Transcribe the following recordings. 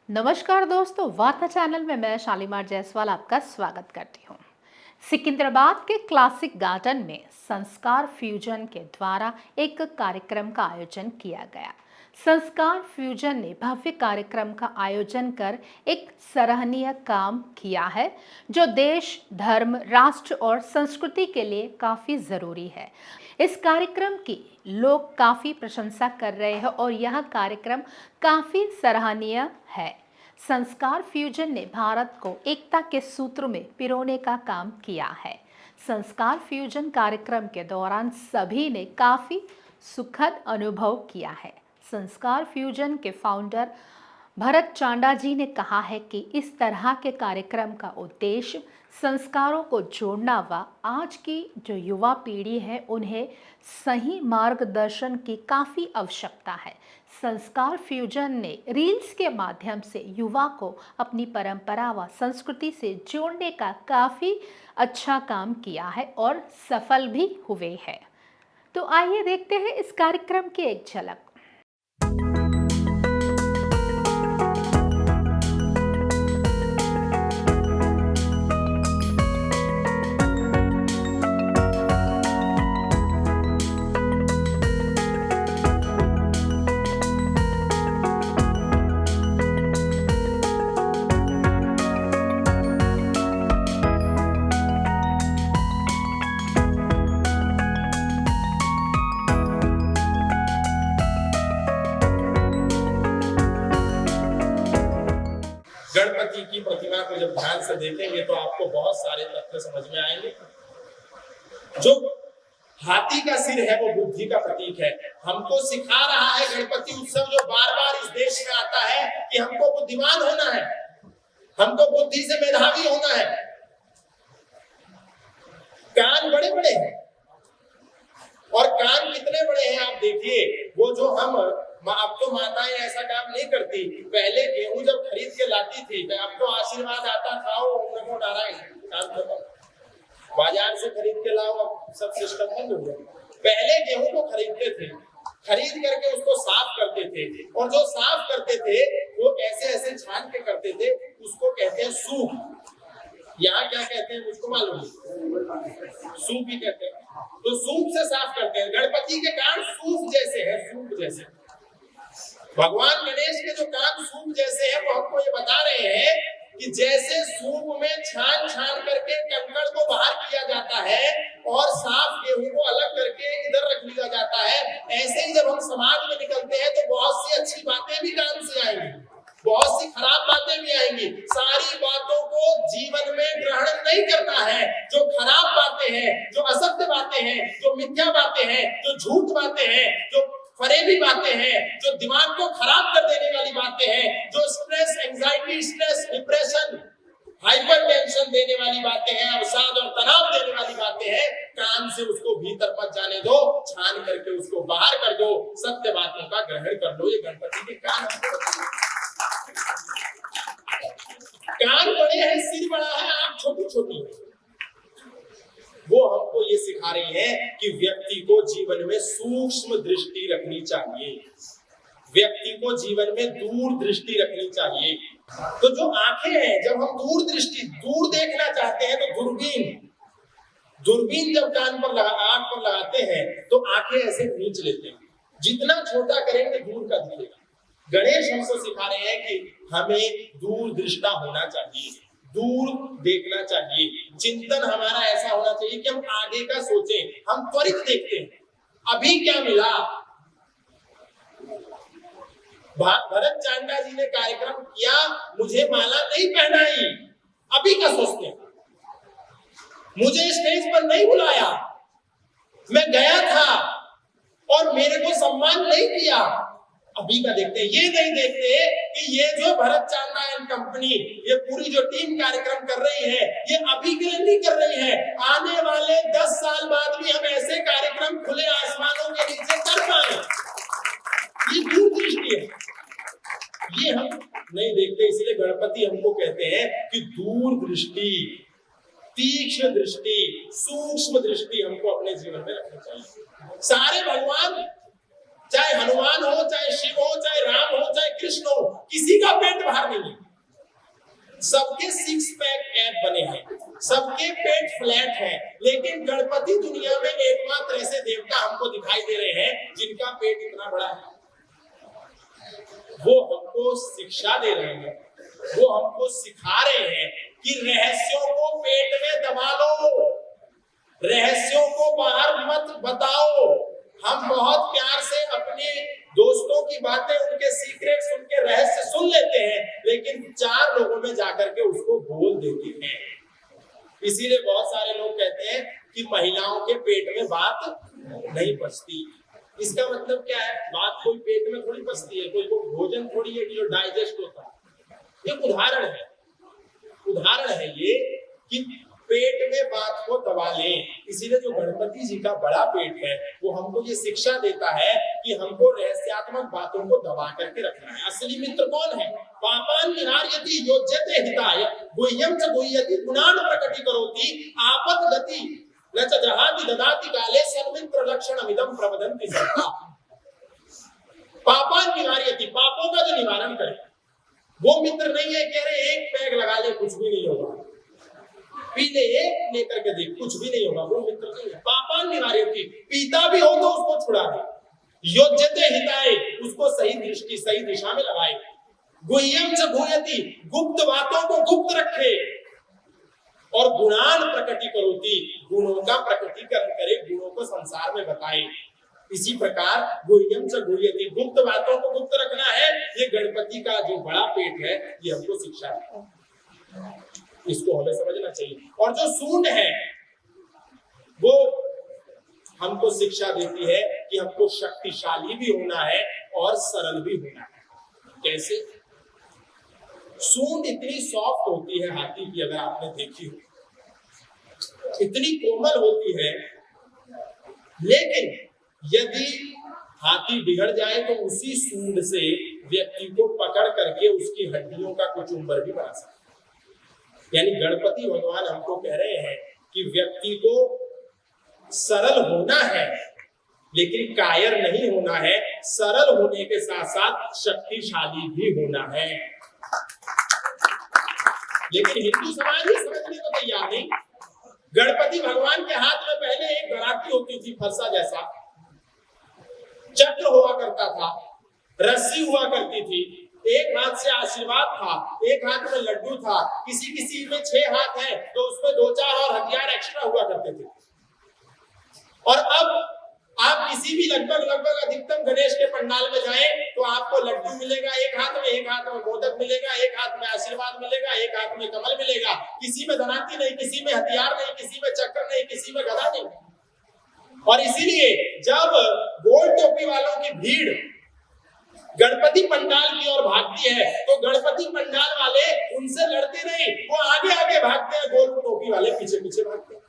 नमस्कार दोस्तों, वार्ता चैनल में मैं शालीमार जायसवाल आपका स्वागत करती हूँ। सिकंदराबाद के क्लासिक गार्डन में संस्कार फ्यूजन के द्वारा एक कार्यक्रम का आयोजन किया गया। संस्कार फ्यूजन ने भव्य कार्यक्रम का आयोजन कर एक सराहनीय काम किया है, जो देश, धर्म, राष्ट्र और संस्कृति के लिए काफी जरूरी है। इस कार्यक्रम की लोग काफी प्रशंसा कर रहे हैं और यह कार्यक्रम काफी सराहनीय है। संस्कार फ्यूजन ने भारत को एकता के सूत्र में पिरोने का काम किया है। संस्कार फ्यूजन कार्यक्रम के दौरान सभी ने काफी सुखद अनुभव किया है। संस्कार फ्यूजन के फाउंडर भरत चांडा जी ने कहा है कि इस तरह के कार्यक्रम का उद्देश्य संस्कारों को जोड़ना व आज की जो युवा पीढ़ी है उन्हें सही मार्गदर्शन की काफ़ी आवश्यकता है। संस्कार फ्यूजन ने रील्स के माध्यम से युवा को अपनी परंपरा व संस्कृति से जोड़ने का काफ़ी अच्छा काम किया है और सफल भी हुए हैं। तो आइए देखते हैं इस कार्यक्रम की एक झलक। गणपति की प्रतिमा को जब ध्यान से देखेंगे तो आपको बहुत सारे तथ्य समझ में आएंगे। जो हाथी का सिर है वो बुद्धि का प्रतीक है। हमको सिखा रहा है गणपति उत्सव जो बार बार इस देश में आता है कि हमको बुद्धिमान होना है, हमको बुद्धि से मेधावी होना है। कान बड़े बड़े हैं और कान कितने बड़े हैं आप देखिए। वो जो हम अब तो माताएं ऐसा काम नहीं करती, पहले गेहूं जब खरीद के लाती थी, अब तो आशीर्वाद आता खाओ नमो नारायण, काम खत्म, बाजार से खरीद के लाओ, अब सब सिस्टम बंद हो गया। पहले गेहूं को खरीदते थे, खरीद करके उसको साफ करते थे और जो साफ करते थे वो ऐसे ऐसे छान के करते थे, उसको कहते हैं सूप। यहाँ क्या कहते हैं मुझको मालूम नहीं, सूप ही कहते हैं। तो सूप से साफ करते हैं। गणपति के कान सूप जैसे है, सूप जैसे। भगवान गणेश के जो कान सूप जैसे हैं वो हमको ये बता रहे हैं कि जैसे सूप में छान छान करके कंकड़ को बाहर किया जाता है और साफ गेहूं को अलग करके इधर रख लिया जाता है, ऐसे ही जब हम समाज में निकलते हैं तो बहुत सी अच्छी बातें भी कान से आएंगी, बहुत सी खराब बातें भी आएंगी। सारी बातों को जीवन में ग्रहण नहीं करना है। जो खराब बातें हैं, जो असत्य बातें हैं, जो मिथ्या बातें हैं, जो झूठ बातें हैं, जो फरेबी बातें हैं, जो दिमाग को खराब कर देने वाली बातें हैं, जो stress, anxiety, stress, depression, hyper tension देने वाली बातें हैं, अवसाद और तनाव देने वाली बातें हैं, कान से उसको भीतर मत जाने दो, छान करके उसको बाहर कर दो, सत्य बातों का ग्रहण कर लो। ये गणपति के कान कान बड़े हैं, सिर बड़ा है, आंख छोटी छोटी है। वो हमको ये सिखा रही है कि व्यक्ति को जीवन में सूक्ष्म दृष्टि रखनी चाहिए, व्यक्ति को जीवन में दूर दृष्टि रखनी चाहिए। तो जो आंखें हैं, जब हम दूर दृष्टि, दूर देखना चाहते हैं तो दूरबीन जब कान पर आंख पर लगाते हैं तो आंखें ऐसे खींच लेते हैं, जितना छोटा करेंगे दूर का दिखेगा। गणेश हमको सिखा रहे हैं कि हमें दूर दृष्टा होना चाहिए, दूर देखना चाहिए। चिंतन हमारा ऐसा होना चाहिए कि हम आगे का सोचें, हम त्वरित देखते हैं, अभी क्या मिला। भरत चांडा जी ने कार्यक्रम किया, मुझे माला नहीं पहनाई, अभी का सोचते हैं। मुझे स्टेज पर नहीं बुलाया, मैं गया था और मेरे को सम्मान नहीं किया, अभी का देखते हैं। ये नहीं देखते कि ये जो भरत चांडा एंड कंपनी, ये पूरी जो टीम कार्यक्रम कर रही है, ये अभी के लिए नहीं कर रही है, आने वाले 10 साल बाद भी हम ऐसे कार्यक्रम खुले आसमानों के नीचे कर पाए। ये दूरदृष्टि है, ये हम नहीं देखते। इसलिए गणपति हमको कहते हैं कि दूरदृष्टि, तीक्ष्ण दृष्टि, सूक्ष्म दृष्टि हमको अपने जीवन में रखनी चाहिए। सारे भगवान चाहे हनुमान हो, चाहे शिव हो, चाहे राम हो, चाहे कृष्ण हो, किसी का पेट बाहर नहीं है। सबके सिक्स पैक ऐप बने हैं, सबके पेट फ्लैट है, लेकिन गणपति दुनिया में एकमात्र ऐसे देवता हमको दिखाई दे रहे हैं जिनका पेट इतना बड़ा है। वो हमको शिक्षा दे रहे हैं, वो हमको सिखा रहे हैं कि रहस्यों को पेट में दबा लो, रहस्यों को बाहर मत बताओ। हम बहुत प्यार से अपने दोस्तों की बातें, उनके सीक्रेट्स, उनके रहस्य सुन लेते हैं, लेकिन 4 लोगों में जाकर के उसको बोल देते हैं। इसीलिए बहुत सारे लोग कहते हैं कि महिलाओं के पेट में बात नहीं पचती। इसका मतलब क्या है? बात कोई पेट में थोड़ी पचती है, कोई भोजन थोड़ी है कि जो डाइजेस्ट होता है। एक उदाहरण है ये कि पेट में बात को दबा लें। इसीलिए जो गणपति जी का बड़ा पेट है वो हमको ये शिक्षा देता है कि हमको रहस्यात्मक बातों को दबा करके रखना है। असली मित्र कौन है? पापान निहार्यति योज्यते हिताय गुह्यं च गुह्यति गुणान् प्रकटीकरोति आपत गति न च जहाति ददाति काले सन्मित्र लक्षणमिदं प्रवदन्ति सर्वा। पापान निहार्यति, पापों का जो निवारण करे, वो मित्र नहीं है कि अरे एक पैग लगा ले कुछ भी नहीं होगा, पी ले एक लेकर के देख कुछ भी नहीं होगा, वो मित्र नहीं है। पापान निवार्यति, पीता भी हो तो उसको छुड़ा दे। योज्यते हिताय, उसको सही दृष्टि सही दिशा में लगाए। गुह्यं च गुह्यति, गुप्त बातों को गुप्त रखे। और गुणान प्रकटीकरोति, गुणों का प्रकटीकरण करे, गुणों को संसार में बताए। इसी प्रकार गुह्यं च गुह्यति, गुप्त बातों को गुप्त रखना है। ये गणपति का जो बड़ा पेट है ये हमको शिक्षा है, इसको हमें समझना चाहिए। और जो सूंड है वो हमको शिक्षा देती है कि हमको शक्तिशाली भी होना है और सरल भी होना है। कैसे? सूंड इतनी सॉफ्ट होती है हाथी की, अगर आपने देखी हो, इतनी कोमल होती है, लेकिन यदि हाथी बिगड़ जाए तो उसी सूंड से व्यक्ति को पकड़ करके उसकी हड्डियों का कुचुम्बर भी बना सकता है। यानी गणपति भगवान हमको कह रहे हैं कि व्यक्ति को सरल होना है लेकिन कायर नहीं होना है, सरल होने के साथ साथ शक्तिशाली भी होना है। लेकिन हिंदू समाज ही समझने को तैयार नहीं। गणपति भगवान के हाथ में पहले एक गराती होती थी, फरसा जैसा चक्र हुआ करता था, रस्सी हुआ करती थी, एक हाथ से आशीर्वाद था, एक हाथ में लड्डू था, किसी किसी में 6 हाथ है तो उसमें 2-4 और हथियार एक्स्ट्रा हुआ करते थे। और अब आप किसी भी लगभग अधिकतम गणेश के पंडाल में जाएं तो आपको लड्डू मिलेगा एक हाथ में, एक हाथ में मोदक मिलेगा, एक हाथ में आशीर्वाद मिलेगा, एक हाथ में कमल मिलेगा। किसी में धनाती नहीं, किसी में हथियार नहीं, किसी में चक्र नहीं, किसी में गदा नहीं। और इसीलिए जब गोल टोपी वालों की भीड़ गणपति पंडाल की ओर भागती है तो गणपति पंडाल वाले उनसे लड़ते नहीं, वो आगे आगे भागते हैं, गोल टोपी वाले पीछे पीछे भागते हैं।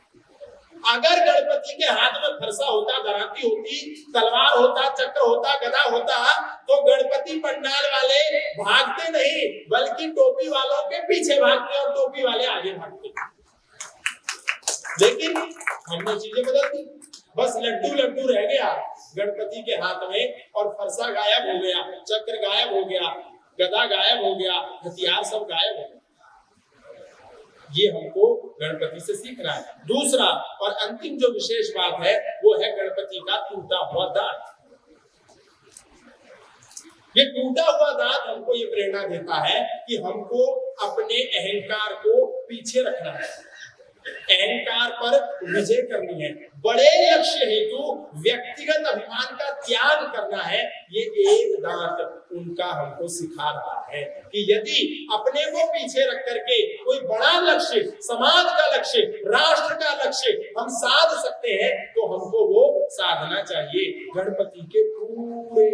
अगर गणपति के हाथ में फरसा होता, दराती होती, तलवार होता, चक्र होता, गदा होता, तो गणपति पंडाल वाले भागते नहीं बल्कि टोपी वालों के पीछे भागते और टोपी वाले आगे भागते। लेकिन हमने चीजें बदल दी, बस लड्डू रह गया गणपति के हाथ में और फरसा गायब हो गया, चक्र गायब हो गया, गदा गायब हो गया, हथियार सब गायब हो गया। ये हमको गणपति से सीखना है। दूसरा और अंतिम जो विशेष बात है वो है गणपति का टूटा हुआ दांत। ये टूटा हुआ दांत हमको ये प्रेरणा देता है कि हमको अपने अहंकार को पीछे रखना है, अहंकार पर विजय करनी है, बड़े लक्ष्य हेतु व्यक्तिगत अभिमान का त्याग करना है। ये एक दांत उनका हमको सिखा रहा है कि यदि अपने को पीछे रख करके कोई बड़ा लक्ष्य, समाज का लक्ष्य, राष्ट्र का लक्ष्य हम साध सकते हैं तो हमको वो साधना चाहिए। गणपति के पूरे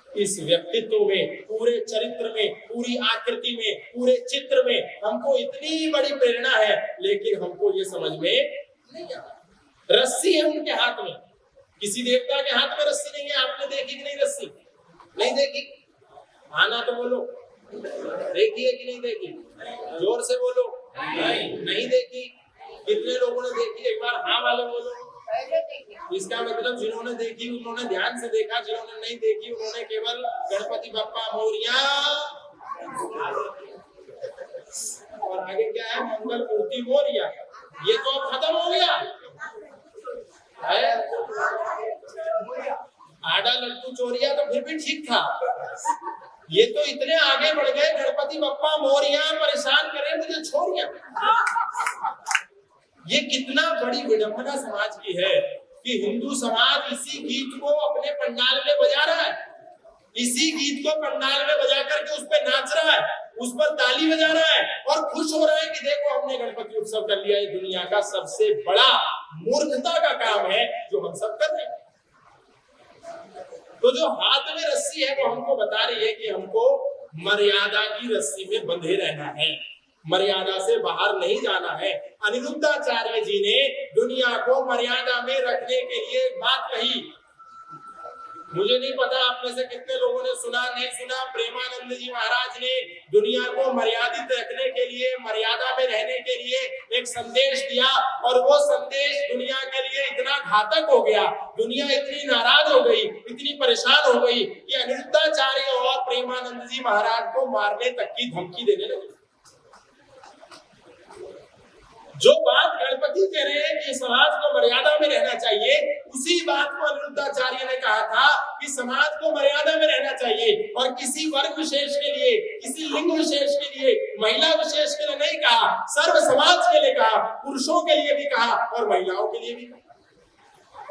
इस व्यक्तित्व में, पूरे चरित्र में, पूरी आकृति में, पूरे चित्र में हमको इतनी बड़ी प्रेरणा है, लेकिन हमको ये समझ में नहीं आता। रस्सी है उनके हाथ में, किसी देवता के हाथ में रस्सी नहीं है। आपने देखी कि नहीं रस्सी? नहीं देखी? आना तो बोलो, देखी है कि नहीं देखी? जोर से बोलो। नहीं देखी। कितने लोगों ने देखी? एक बार हाँ वाले बोलो। इसका मतलब जिन्होंने देखी उन्होंने ध्यान से देखा, जिन्होंने नहीं देखी उन्होंने केवल गणपति बप्पा मोरिया और आगे क्या है, मंगल मूर्ति मोरिया। ये तो अब खत्म हो गया है। आडा लड्डू चोरिया तो फिर भी ठीक था, ये तो इतने आगे बढ़ गए, गणपति बप्पा मोरिया परेशान करे मुझे छोरिया। ये कितना बड़ी विडंबना समाज की है कि हिंदू समाज इसी गीत को अपने पंडाल में बजा रहा है, इसी गीत को पंडाल में बजा करके उस पर नाच रहा है, उस पर ताली बजा रहा है और खुश हो रहा है कि देखो हमने गणपति उत्सव कर लिया। ये दुनिया का सबसे बड़ा मूर्खता का काम है जो हम सब कर रहे हैं। तो जो हाथ में रस्सी है वो हमको बता रही है कि हमको मर्यादा की रस्सी में बंधे रहना है, मर्यादा से बाहर नहीं जाना है। अनिरुद्धाचार्य जी ने दुनिया को मर्यादा में रखने के लिए बात कही। मुझे नहीं पता आप में से कितने लोगों ने सुना नहीं सुना, प्रेमानंद जी महाराज ने दुनिया को मर्यादित रखने के लिए, मर्यादा में रहने के लिए एक संदेश दिया और वो संदेश दुनिया के लिए इतना घातक हो गया, दुनिया इतनी नाराज हो गई, इतनी परेशान हो गई कि अनिरुद्धाचार्य और प्रेमानंद जी महाराज को मारने तक की धमकी देने लगे। जो बात गणपति कह रहे हैं कि समाज को मर्यादा में रहना चाहिए, उसी बात को अनिरुद्धाचार्य ने कहा था कि समाज को मर्यादा में रहना चाहिए और किसी वर्ग विशेष के लिए, किसी लिंग विशेष के लिए, महिला विशेष के लिए नहीं कहा, सर्व समाज के लिए कहा, पुरुषों के लिए भी कहा और महिलाओं के लिए भी कहा।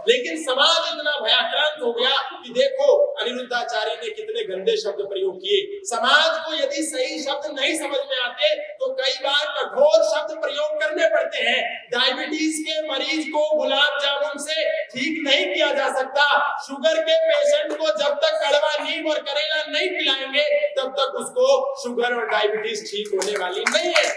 लेकिन समाज इतना भयाक्रांत हो गया कि देखो अनिरुद्धाचार्य ने कितने गंदे शब्द प्रयोग किए। समाज को यदि सही शब्द नहीं समझ में आते तो कई बार कठोर शब्द प्रयोग करने पड़ते हैं। डायबिटीज के मरीज को गुलाब जामुन से ठीक नहीं किया जा सकता, शुगर के पेशेंट को जब तक कड़वा नीम और करेला नहीं पिलाएंगे तब तक उसको शुगर और डायबिटीज ठीक होने वाली नहीं है।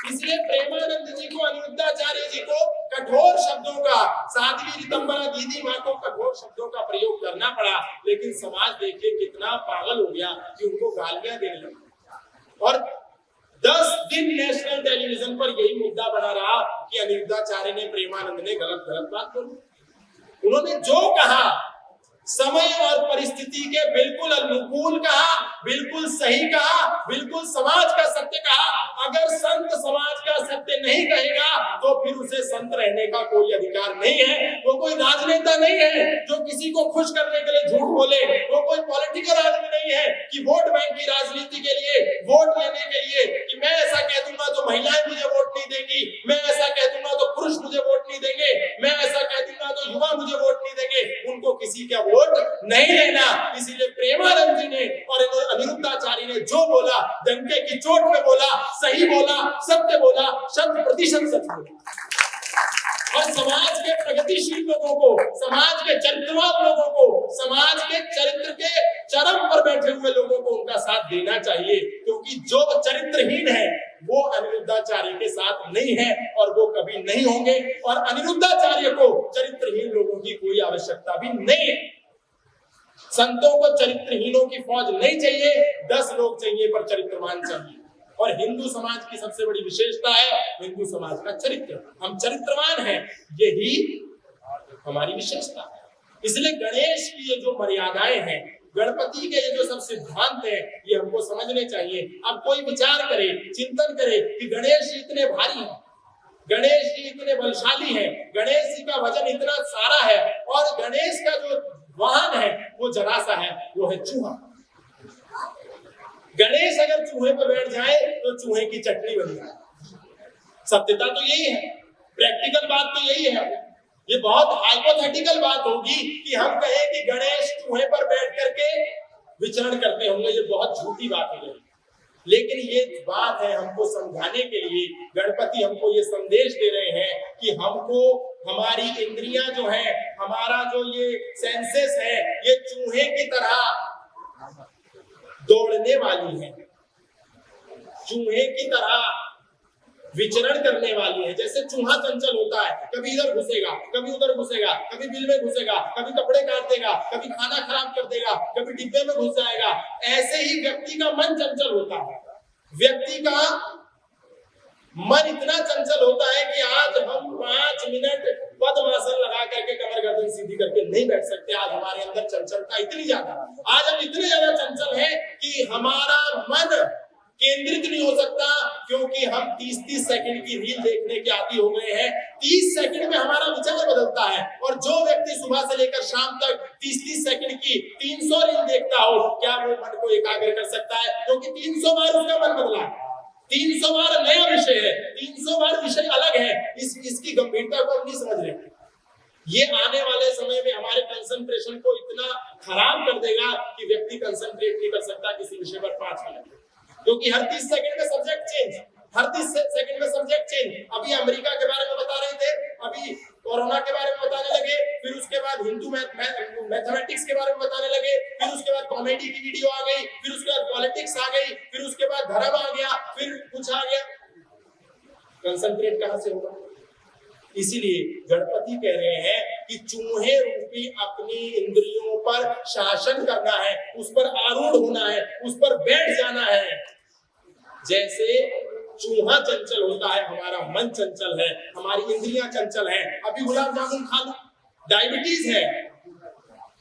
इसलिए प्रेमानंद जी को, अनिरुद्धाचार्य जी को कठोर शब्दों का, साध्वी ऋतंबरा दीदी माँ को कठोर शब्दों का प्रयोग करना पड़ा। लेकिन समाज देखिए कितना पागल हो गया कि उनको गालियां देने लगा और 10 दिन नेशनल टेलीविजन पर यही मुद्दा बना रहा कि अनिरुद्धाचार्य ने, प्रेमानंद ने गलत बात बोली। उन्होंने जो कहा समय और परिस्थिति के बिल्कुल अनुकूल कहा, बिल्कुल सही कहा, बिल्कुल समाज का सत्य कहा। अगर संत समाज का सत्य नहीं कहेगा तो फिर उसे संत रहने का कोई अधिकार नहीं है। वो कोई राजनेता नहीं है जो किसी को खुश करने के लिए झूठ बोले, वो कोई पॉलिटिकल आदमी नहीं है कि वोट बैंक की राजनीति के लिए, वोट लेने के लिए कि मैं ऐसा कह दूंगा तो महिलाएं मुझे वोट नहीं देंगी, मैं ऐसा कह दूंगा तो पुरुष मुझे वोट नहीं देंगे, मैं ऐसा कह दूंगा तो युवा मुझे वोट नहीं देंगे। उनको किसी का वोट नहीं लेना। इसीलिए प्रेमानंद जी ने और अनिरुद्धाचार्य ने जो बोला डंके की चोट पे बोला, सही बोला, सत्य बोला, 100% सच बोला। और समाज के प्रगतिशील लोगों को, समाज के चरित्रवान लोगों को, समाज के चरित्र के चरम पर बैठे हुए लोगों को उनका साथ देना चाहिए, क्योंकि जो चरित्रहीन है वो अनिरुद्धाचार्य के साथ नहीं है और वो कभी नहीं होंगे। और अनिरुद्धाचार्य को चरित्रहीन लोगों की कोई आवश्यकता भी नहीं है। संतों को चरित्रहीनों की फौज नहीं चाहिए, 10 लोग चाहिए पर चरित्रवान चाहिए। और हिंदू समाज की सबसे बड़ी विशेषता है हिंदू समाज का चरित्र। हम चरित्रवान हैं, यही हमारी विशेषता है। इसलिए गणेश की ये जो मर्यादाएं हैं, गणपति के ये जो सब सिद्धांत हैं, ये हमको समझने चाहिए। अब कोई विचार करे, चिंतन करे कि गणेश जी इतने भारी हैं, गणेश जी इतने बलशाली हैं, गणेश जी का वजन इतना सारा है और गणेश का जो वाहन है वो जरा सा है, वो है चूहा। गणेश अगर चूहे पर बैठ जाए तो चूहे की चटनी बन जाए। सत्यता तो यही है, प्रैक्टिकल बात तो यही है। ये बहुत हाइपोथेटिकल बात होगी कि हम कहें कि गणेश चूहे पर बैठ करके विचरण करते होंगे, ये बहुत झूठी बात है। लेकिन ये बात है हमको समझाने के लिए, गणपति हमको ये संदेश दे रहे हैं कि हमको हमारी इंद्रियां जो है, हमारा जो ये सेंसेस है, ये चूहे की तरह दौड़ने वाली है, चूहे की तरह विचरण करने वाली है। जैसे चूहा चंचल होता है, कभी इधर घुसेगा, कभी उधर घुसेगा, कभी बिल में घुसेगा, कभी कपड़े काट देगा, कभी खाना खराब कर देगा, कभी डिब्बे में घुस जाएगा। ऐसे ही व्यक्ति का मन चंचल होता है। व्यक्ति का मन इतना चंचल होता है कि आज हम 5 मिनट पद्मासन लगा करके कमर गर्दन सीधी करके नहीं बैठ सकते। आज हमारे अंदर चंचलता इतनी ज्यादा, आज हम इतने ज्यादा चंचल हैं कि हमारा मन केंद्रित नहीं हो सकता, क्योंकि हम 30-30 सेकंड की रील देखने के आदी हो गए हैं। 30 सेकंड में हमारा विचार बदलता है, और जो व्यक्ति सुबह से लेकर शाम तक 30-30 सेकंड की 300 रील देखता हो, क्या वो मन को एकाग्र कर सकता है? क्योंकि 300 बार उसका मन बदला है, 300 बार नया विषय है, 300 बार विषय अलग है। इसकी गंभीरता को हम नहीं समझ रहे। ये आने वाले समय में हमारे कंसंट्रेशन को इतना खराब कर देगा कि व्यक्ति कंसंट्रेट नहीं कर सकता किसी विषय पर 5 मिनट, क्योंकि हर 30 सेकंड में सब्जेक्ट चेंज, हर 30 सेकंड में सब्जेक्ट चेंज। अभी अमेरिका के बारे में बता रहे थे, अभी कोरोना के बारे में बताने लगे, फिर उसके बाद हिंदू मैथमेटिक्स के बारे में बताने लगे, फिर उसके बाद कॉमेडी की वीडियो आ गई, फिर उसके बाद पॉलिटिक्स आ गई, फिर उसके बाद धर्म आ गया, फिर कुछ आ गया। कंसंट्रेट कहां से होगा? इसीलिए गणपति कह रहे हैं कि चूहे रूपी अपनी इंद्रियों पर शासन करना है, उस पर आरूढ़ होना है, उस पर बैठ जाना है। जैसे चूहा चंचल होता है, हमारा मन चंचल है, हमारी इंद्रियां चंचल है। अभी गुलाब जामुन खा लो, डायबिटीज है,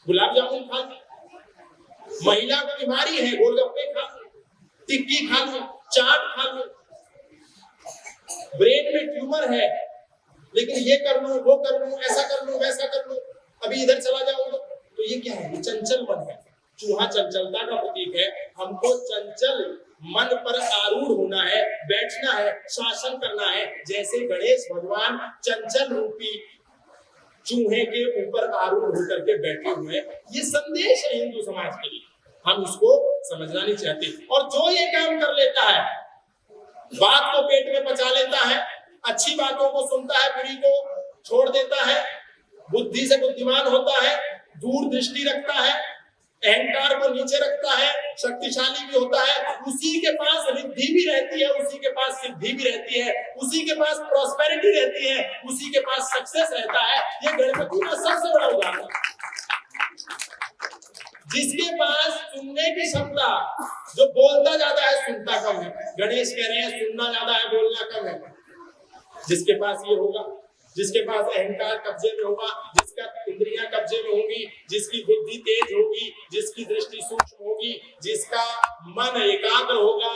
गुलाब जामुन खा लो। महिला को बीमारी है, गोलगप्पे खा लो, टिक्की खा लो, चाट खा लो। ब्रेन में ट्यूमर है, लेकिन ये कर लूं, वो कर लूं, ऐसा कर लूं, वैसा कर लूं, अभी इधर चला जाऊंगा। तो ये क्या है? चंचल मन है। चूहा चंचलता का प्रतीक है। हमको चंचल मन पर आरूढ़ होना है, बैठना है, शासन करना है। जैसे गणेश भगवान चंचल रूपी चूहे के ऊपर आरूढ़ होकर के बैठे हुए हैं। ये संदेश है हिंदू समाज के लिए, हम इसको समझना नहीं चाहते। और जो ये काम कर लेता है, बात को पेट में पचा लेता है, अच्छी बातों को सुनता है, बुरी को छोड़ देता है, बुद्धि से बुद्धिमान होता है, दूरदृष्टि रखता है, अहंकार को नीचे रखता है, शक्तिशाली भी होता है, उसी के पास रिद्धि भी रहती है, उसी के पास सिद्धि भी रहती है, उसी के पास प्रॉस्पेरिटी रहती है, उसी के पास सक्सेस रहता है। ये गणपति का सबसे बड़ा उदाहरण है। जिसके पास सुनने की क्षमता, जो बोलता ज्यादा है सुनता कम है। गणेश कह रहे हैं सुनना ज्यादा है, बोलना कम है। जिसके पास ये होगा, जिसके पास अहंकार कब्जे में होगा, जिसका इंद्रियां कब्जे में होंगी, जिसकी बुद्धि तेज होगी, जिसकी दृष्टि सूक्ष्म होगी, जिसका मन एकाग्र होगा,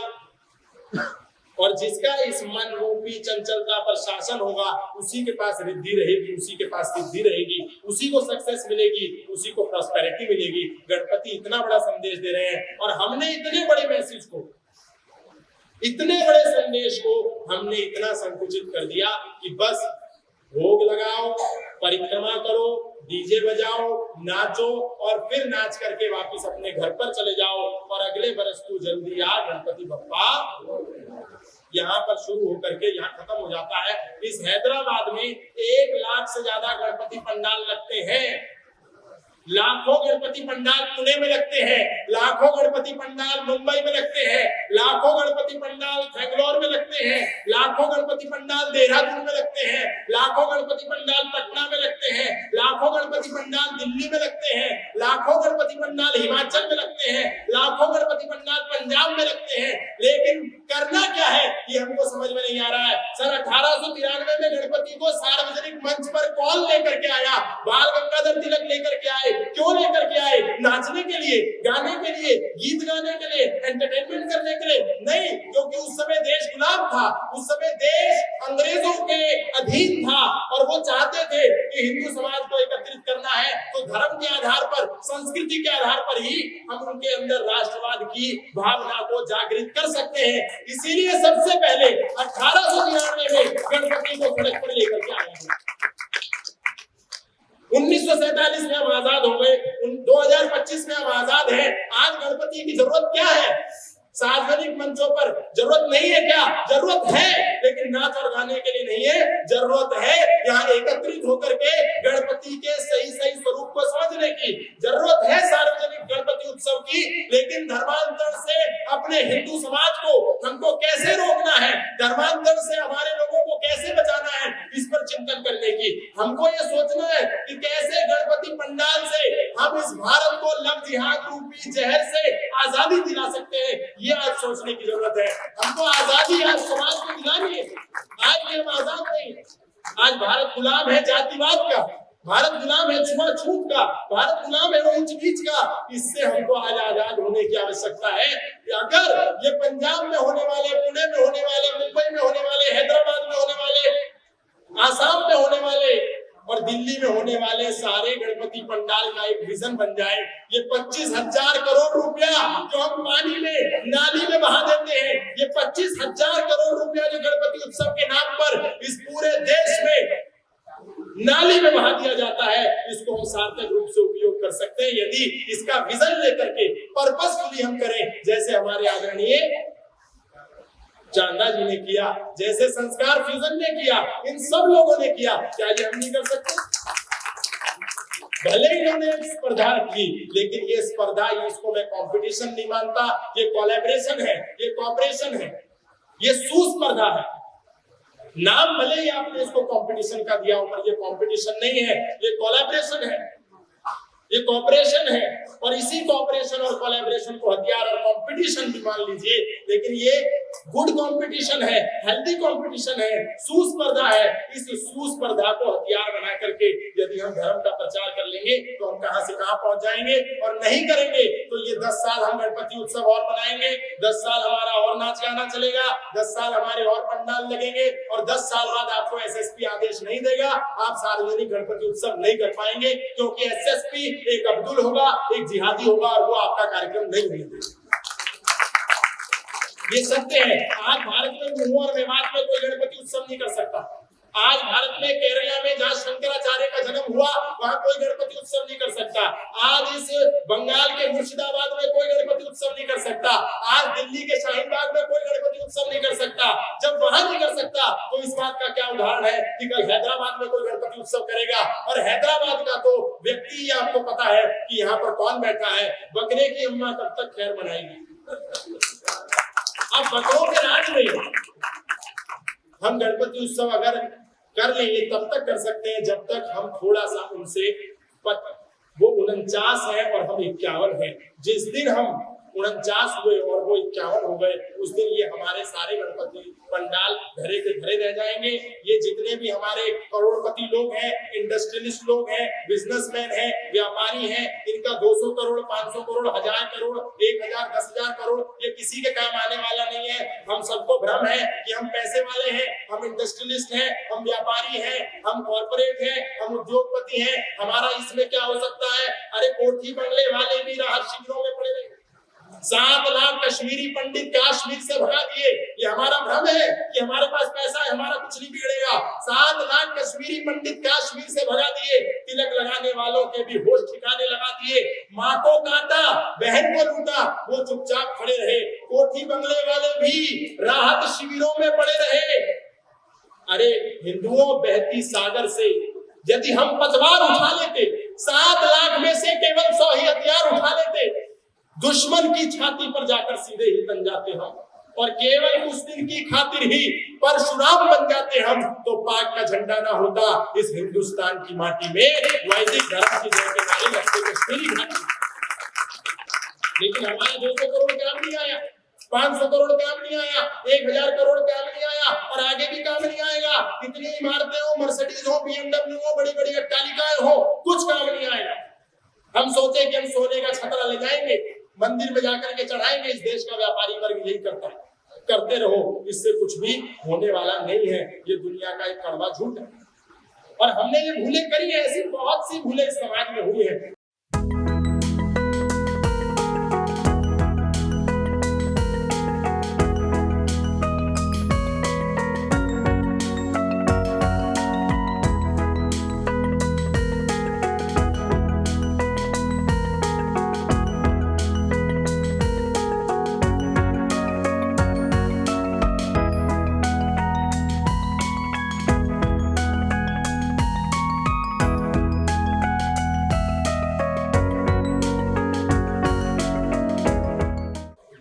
और जिसका इस मन रूपी चंचलता पर शासन होगा, उसी के पास रिद्धि रहेगी, उसी के पास सिद्धि रहेगी, उसी को सक्सेस मिलेगी, उसी को प्रॉस्पेरिटी मिलेगी। गणपति इतना बड़ा संदेश दे रहे हैं, और हमने इतने बड़े मैसेज को, इतने बड़े संदेश को हमने इतना संकुचित कर दिया कि बस भोग लगाओ, परिक्रमा करो, डीजे बजाओ, नाचो, और फिर नाच करके वापस अपने घर पर चले जाओ, और अगले बरस तू जल्दी आ गणपति बप्पा। यहाँ पर शुरू होकर के यहाँ खत्म हो जाता है। इस हैदराबाद में 1 लाख से ज्यादा गणपति पंडाल लगते हैं। लाखों गणपति पंडाल पुणे में लगते हैं, लाखों गणपति पंडाल मुंबई में लगते हैं, लाखों गणपति पंडाल बेंगलोर में लगते हैं, लाखों गणपति पंडाल देहरादून में लगते हैं, लाखों गणपति पंडाल पटना में लगते हैं, लाखों गणपति पंडाल दिल्ली में लगते हैं, लाखों गणपति पंडाल हिमाचल में लगते हैं, लाखों गणपति पंडाल पंजाब में लगते हैं। लेकिन करना क्या है ये हमको समझ में नहीं आ रहा है। सन 1893 में गणपति को सार्वजनिक मंच पर कौन लेकर के आया? बाल गंगाधर तिलक लेकर के आए। क्यों लेकर के आए? नाचने के लिए, गाने के लिए, गीत गाने के लिए, एंटरटेनमेंट करने के लिए नहीं, क्योंकि उस समय देश गुलाम था, उस समय देश अंग्रेजों के अधीन था, और वो चाहते थे कि हिंदू समाज को एकत्रित करना है तो धर्म के आधार पर, संस्कृति के आधार पर ही हम उनके अंदर राष्ट्रवाद की भावना को जागृत कर सकते हैं। इसीलिए सबसे पहले 1893 में गणपति को सड़क पर लेकर के आए। 1947 में हम आजाद हो गए, 2025 में हम आजाद हैं। आज गणपति की जरूरत क्या है? सार्वजनिक मंचों पर जरूरत नहीं है क्या? जरूरत है, लेकिन नाच और गाने के लिए नहीं है। जरूरत है यहाँ एकत्रित होकर के गणपति के सही सही स्वरूप को समझने की। जरूरत है सार्वजनिक गणपति उत्सव की, लेकिन धर्मांतरण से अपने हिंदू समाज को हमको कैसे रोकना है, धर्मांतरण से हमारे लोगों को कैसे बचाना है, इस पर चिंतन करने की। हमको ये सोचना है कि कैसे गणपति पंडाल से हम इस भारत को लव जिहाद रूपी जहर से आजादी दिला सकते हैं, ये आज सोचने की जरूरत है। हमको आजादी आज समाज को दिलानी है। आज भी हम आजाद नहीं। आज भारत गुलाम है जातिवाद का, भारत गुलाम है छुआछूत का, भारत गुलाम है ऊंच नीच का। इससे हमको आज आजाद होने की आवश्यकता है। अगर ये पंजाब में होने वाले, पुणे में होने वाले, मुंबई में होने वाले, हैदराबाद में होने वाले, आसाम में होने वाले और दिल्ली में होने वाले सारे गणपति पंडाल का एक विजन बन जाए, ये 25,000 करोड़ रुपया जो हम पानी में, नाली में बहा देते हैं, ये 25,000 करोड़ रुपया जो गणपति उत्सव के नाम पर इस पूरे देश में नाली में बहा दिया जाता है, इसको हम सार्थक रूप से उपयोग कर सकते हैं यदि इसका विजन लेकर के पर्पसफुली हम करें, जैसे हमारे आदरणीय चांदा जी ने किया, जैसे संस्कार फ्यूजन ने किया, इन सब लोगों ने किया। क्या ये हम नहीं कर सकते? भले इन्होंने स्पर्धा की, लेकिन ये स्पर्धा, इसको मैं कंपटीशन नहीं मानता, ये कोलैबोरेशन है, ये कोऑपरेशन है, ये सुस्पर्धा है। नाम भले ही आपने इसको कंपटीशन का दिया हो, पर ये कंपटीशन नहीं है, ये कोलैबोरेशन है, ये कोऑपरेशन है। और इसी कोऑपरेशन और कोलैबोरेशन को हथियार और कंपटीशन भी मान लीजिए, लेकिन ये गुड कंपटीशन है, हेल्दी कंपटीशन है, सुस्पर्धा है। इस सुस्पर्धा को हथियार बना करके यदि हम धर्म का प्रचार कर लेंगे तो हम कहां से कहां पहुंच जाएंगे, और नहीं करेंगे तो ये 10 साल हम गणपति उत्सव और मनाएंगे, 10 साल हमारा और नाच गाना चलेगा, 10 साल हमारे और पंडाल लगेंगे, और 10 साल बाद आपको एसएसपी आदेश नहीं देगा, आप सार्वजनिक गणपति उत्सव नहीं कर पाएंगे, क्योंकि एसएसपी एक अब्दुल होगा, एक जिहादी होगा, और वो आपका कार्यक्रम नहीं होने देगा। ये सत्य है। आज भारत में महुआ और मेवात में कोई गणपति उत्सव नहीं कर सकता। आज भारत में केरला में जहाँ शंकराचार्य का जन्म हुआ, वहाँ कोई गणपति उत्सव नहीं कर सकता। आज इस बंगाल के मुर्शिदाबाद में कोई गणपति उत्सव नहीं कर सकता। आज दिल्ली के शाहीन बाग में कोई गणपति उत्सव नहीं कर सकता। जब वहां नहीं कर सकता तो इस बात का क्या उदाहरण है कि कल हैदराबाद में कोई गणपति उत्सव करेगा। और हैदराबाद का तो व्यक्ति, आपको पता है कि यहाँ पर कौन बैठा है, बकरे की अम्मा कब तक खैर मनाएगी। अब बकरों के राज में हम गणपति उत्सव अगर कर लेंगे तब तक कर सकते हैं जब तक हम थोड़ा सा उनसे वो 49 है और हम 51 है। जिस दिन हम 49 हुए और वो 51 हो गए, उस दिन ये हमारे सारे गणपति पंडाल धरे के धरे रह जाएंगे। ये जितने भी हमारे करोड़पति लोग हैं, इंडस्ट्रियलिस्ट लोग हैं, बिजनेसमैन हैं, व्यापारी हैं, इनका 200 करोड़, 500 करोड़, 1000 करोड़, 1000, 10,000 करोड़ ये किसी के काम आने वाला नहीं है। हम सबको भ्रम है कि हम पैसे वाले हैं, हम इंडस्ट्रियलिस्ट हैं, हम व्यापारी हैं, हम कॉर्पोरेट हैं, हम उद्योगपति हैं, हमारा इसमें क्या हो सकता है। अरे कोठी बंगले वाले भी राहत शिविरों में पड़े रहे। 7 लाख कश्मीरी पंडित कश्मीर से भगा दिए। ये हमारा भ्रम है कि हमारे पास पैसा है, हमारा कुछ नहीं बिगड़ेगा। 7 लाख कश्मीरी पंडित कश्मीर से भगा दिए। तिलक लगाने वालों के भी होश ठिकाने लगा दिए। माँ को काटा, बहन को लूटा, वो चुपचाप खड़े रहे। कोठी बंगले वाले भी राहत शिविरों में पड़े रहे। अरे हिंदुओं, बहती सागर से यदि हम पतवार उठा लेते, 7 लाख में से केवल 100 ही हथियार उठा लेते, दुश्मन की छाती पर जाकर सीधे ही तन जाते हम, और केवल उस दिन की खातिर ही परशुराम बन जाते हम, तो पाक का झंडा ना होता इस हिंदुस्तान की माटी में। वैदिक धर्म की जय के नारे लगते कश्मीरी घाटी। लेकिन हमारा 200 करोड़ काम नहीं आया, 500 करोड़ काम नहीं आया, 1000 करोड़ काम नहीं आया, और आगे भी काम नहीं आएगा। कितनी इमारतें हो, मर्सिडीज हो, BMW हो, बड़ी बड़ी अट्टालिकाएं हो, कुछ काम नहीं आएगा। हम सोचे कि हम सोने का छतरा ले जाएंगे, मंदिर में जाकर के चढ़ाएंगे। इस देश का व्यापारी वर्ग यही करता है। करते रहो, इससे कुछ भी होने वाला नहीं है। ये दुनिया का एक कड़वा झूठ है, और हमने ये भूलें करी है। ऐसी बहुत सी भूलें इस समाज में हुई है।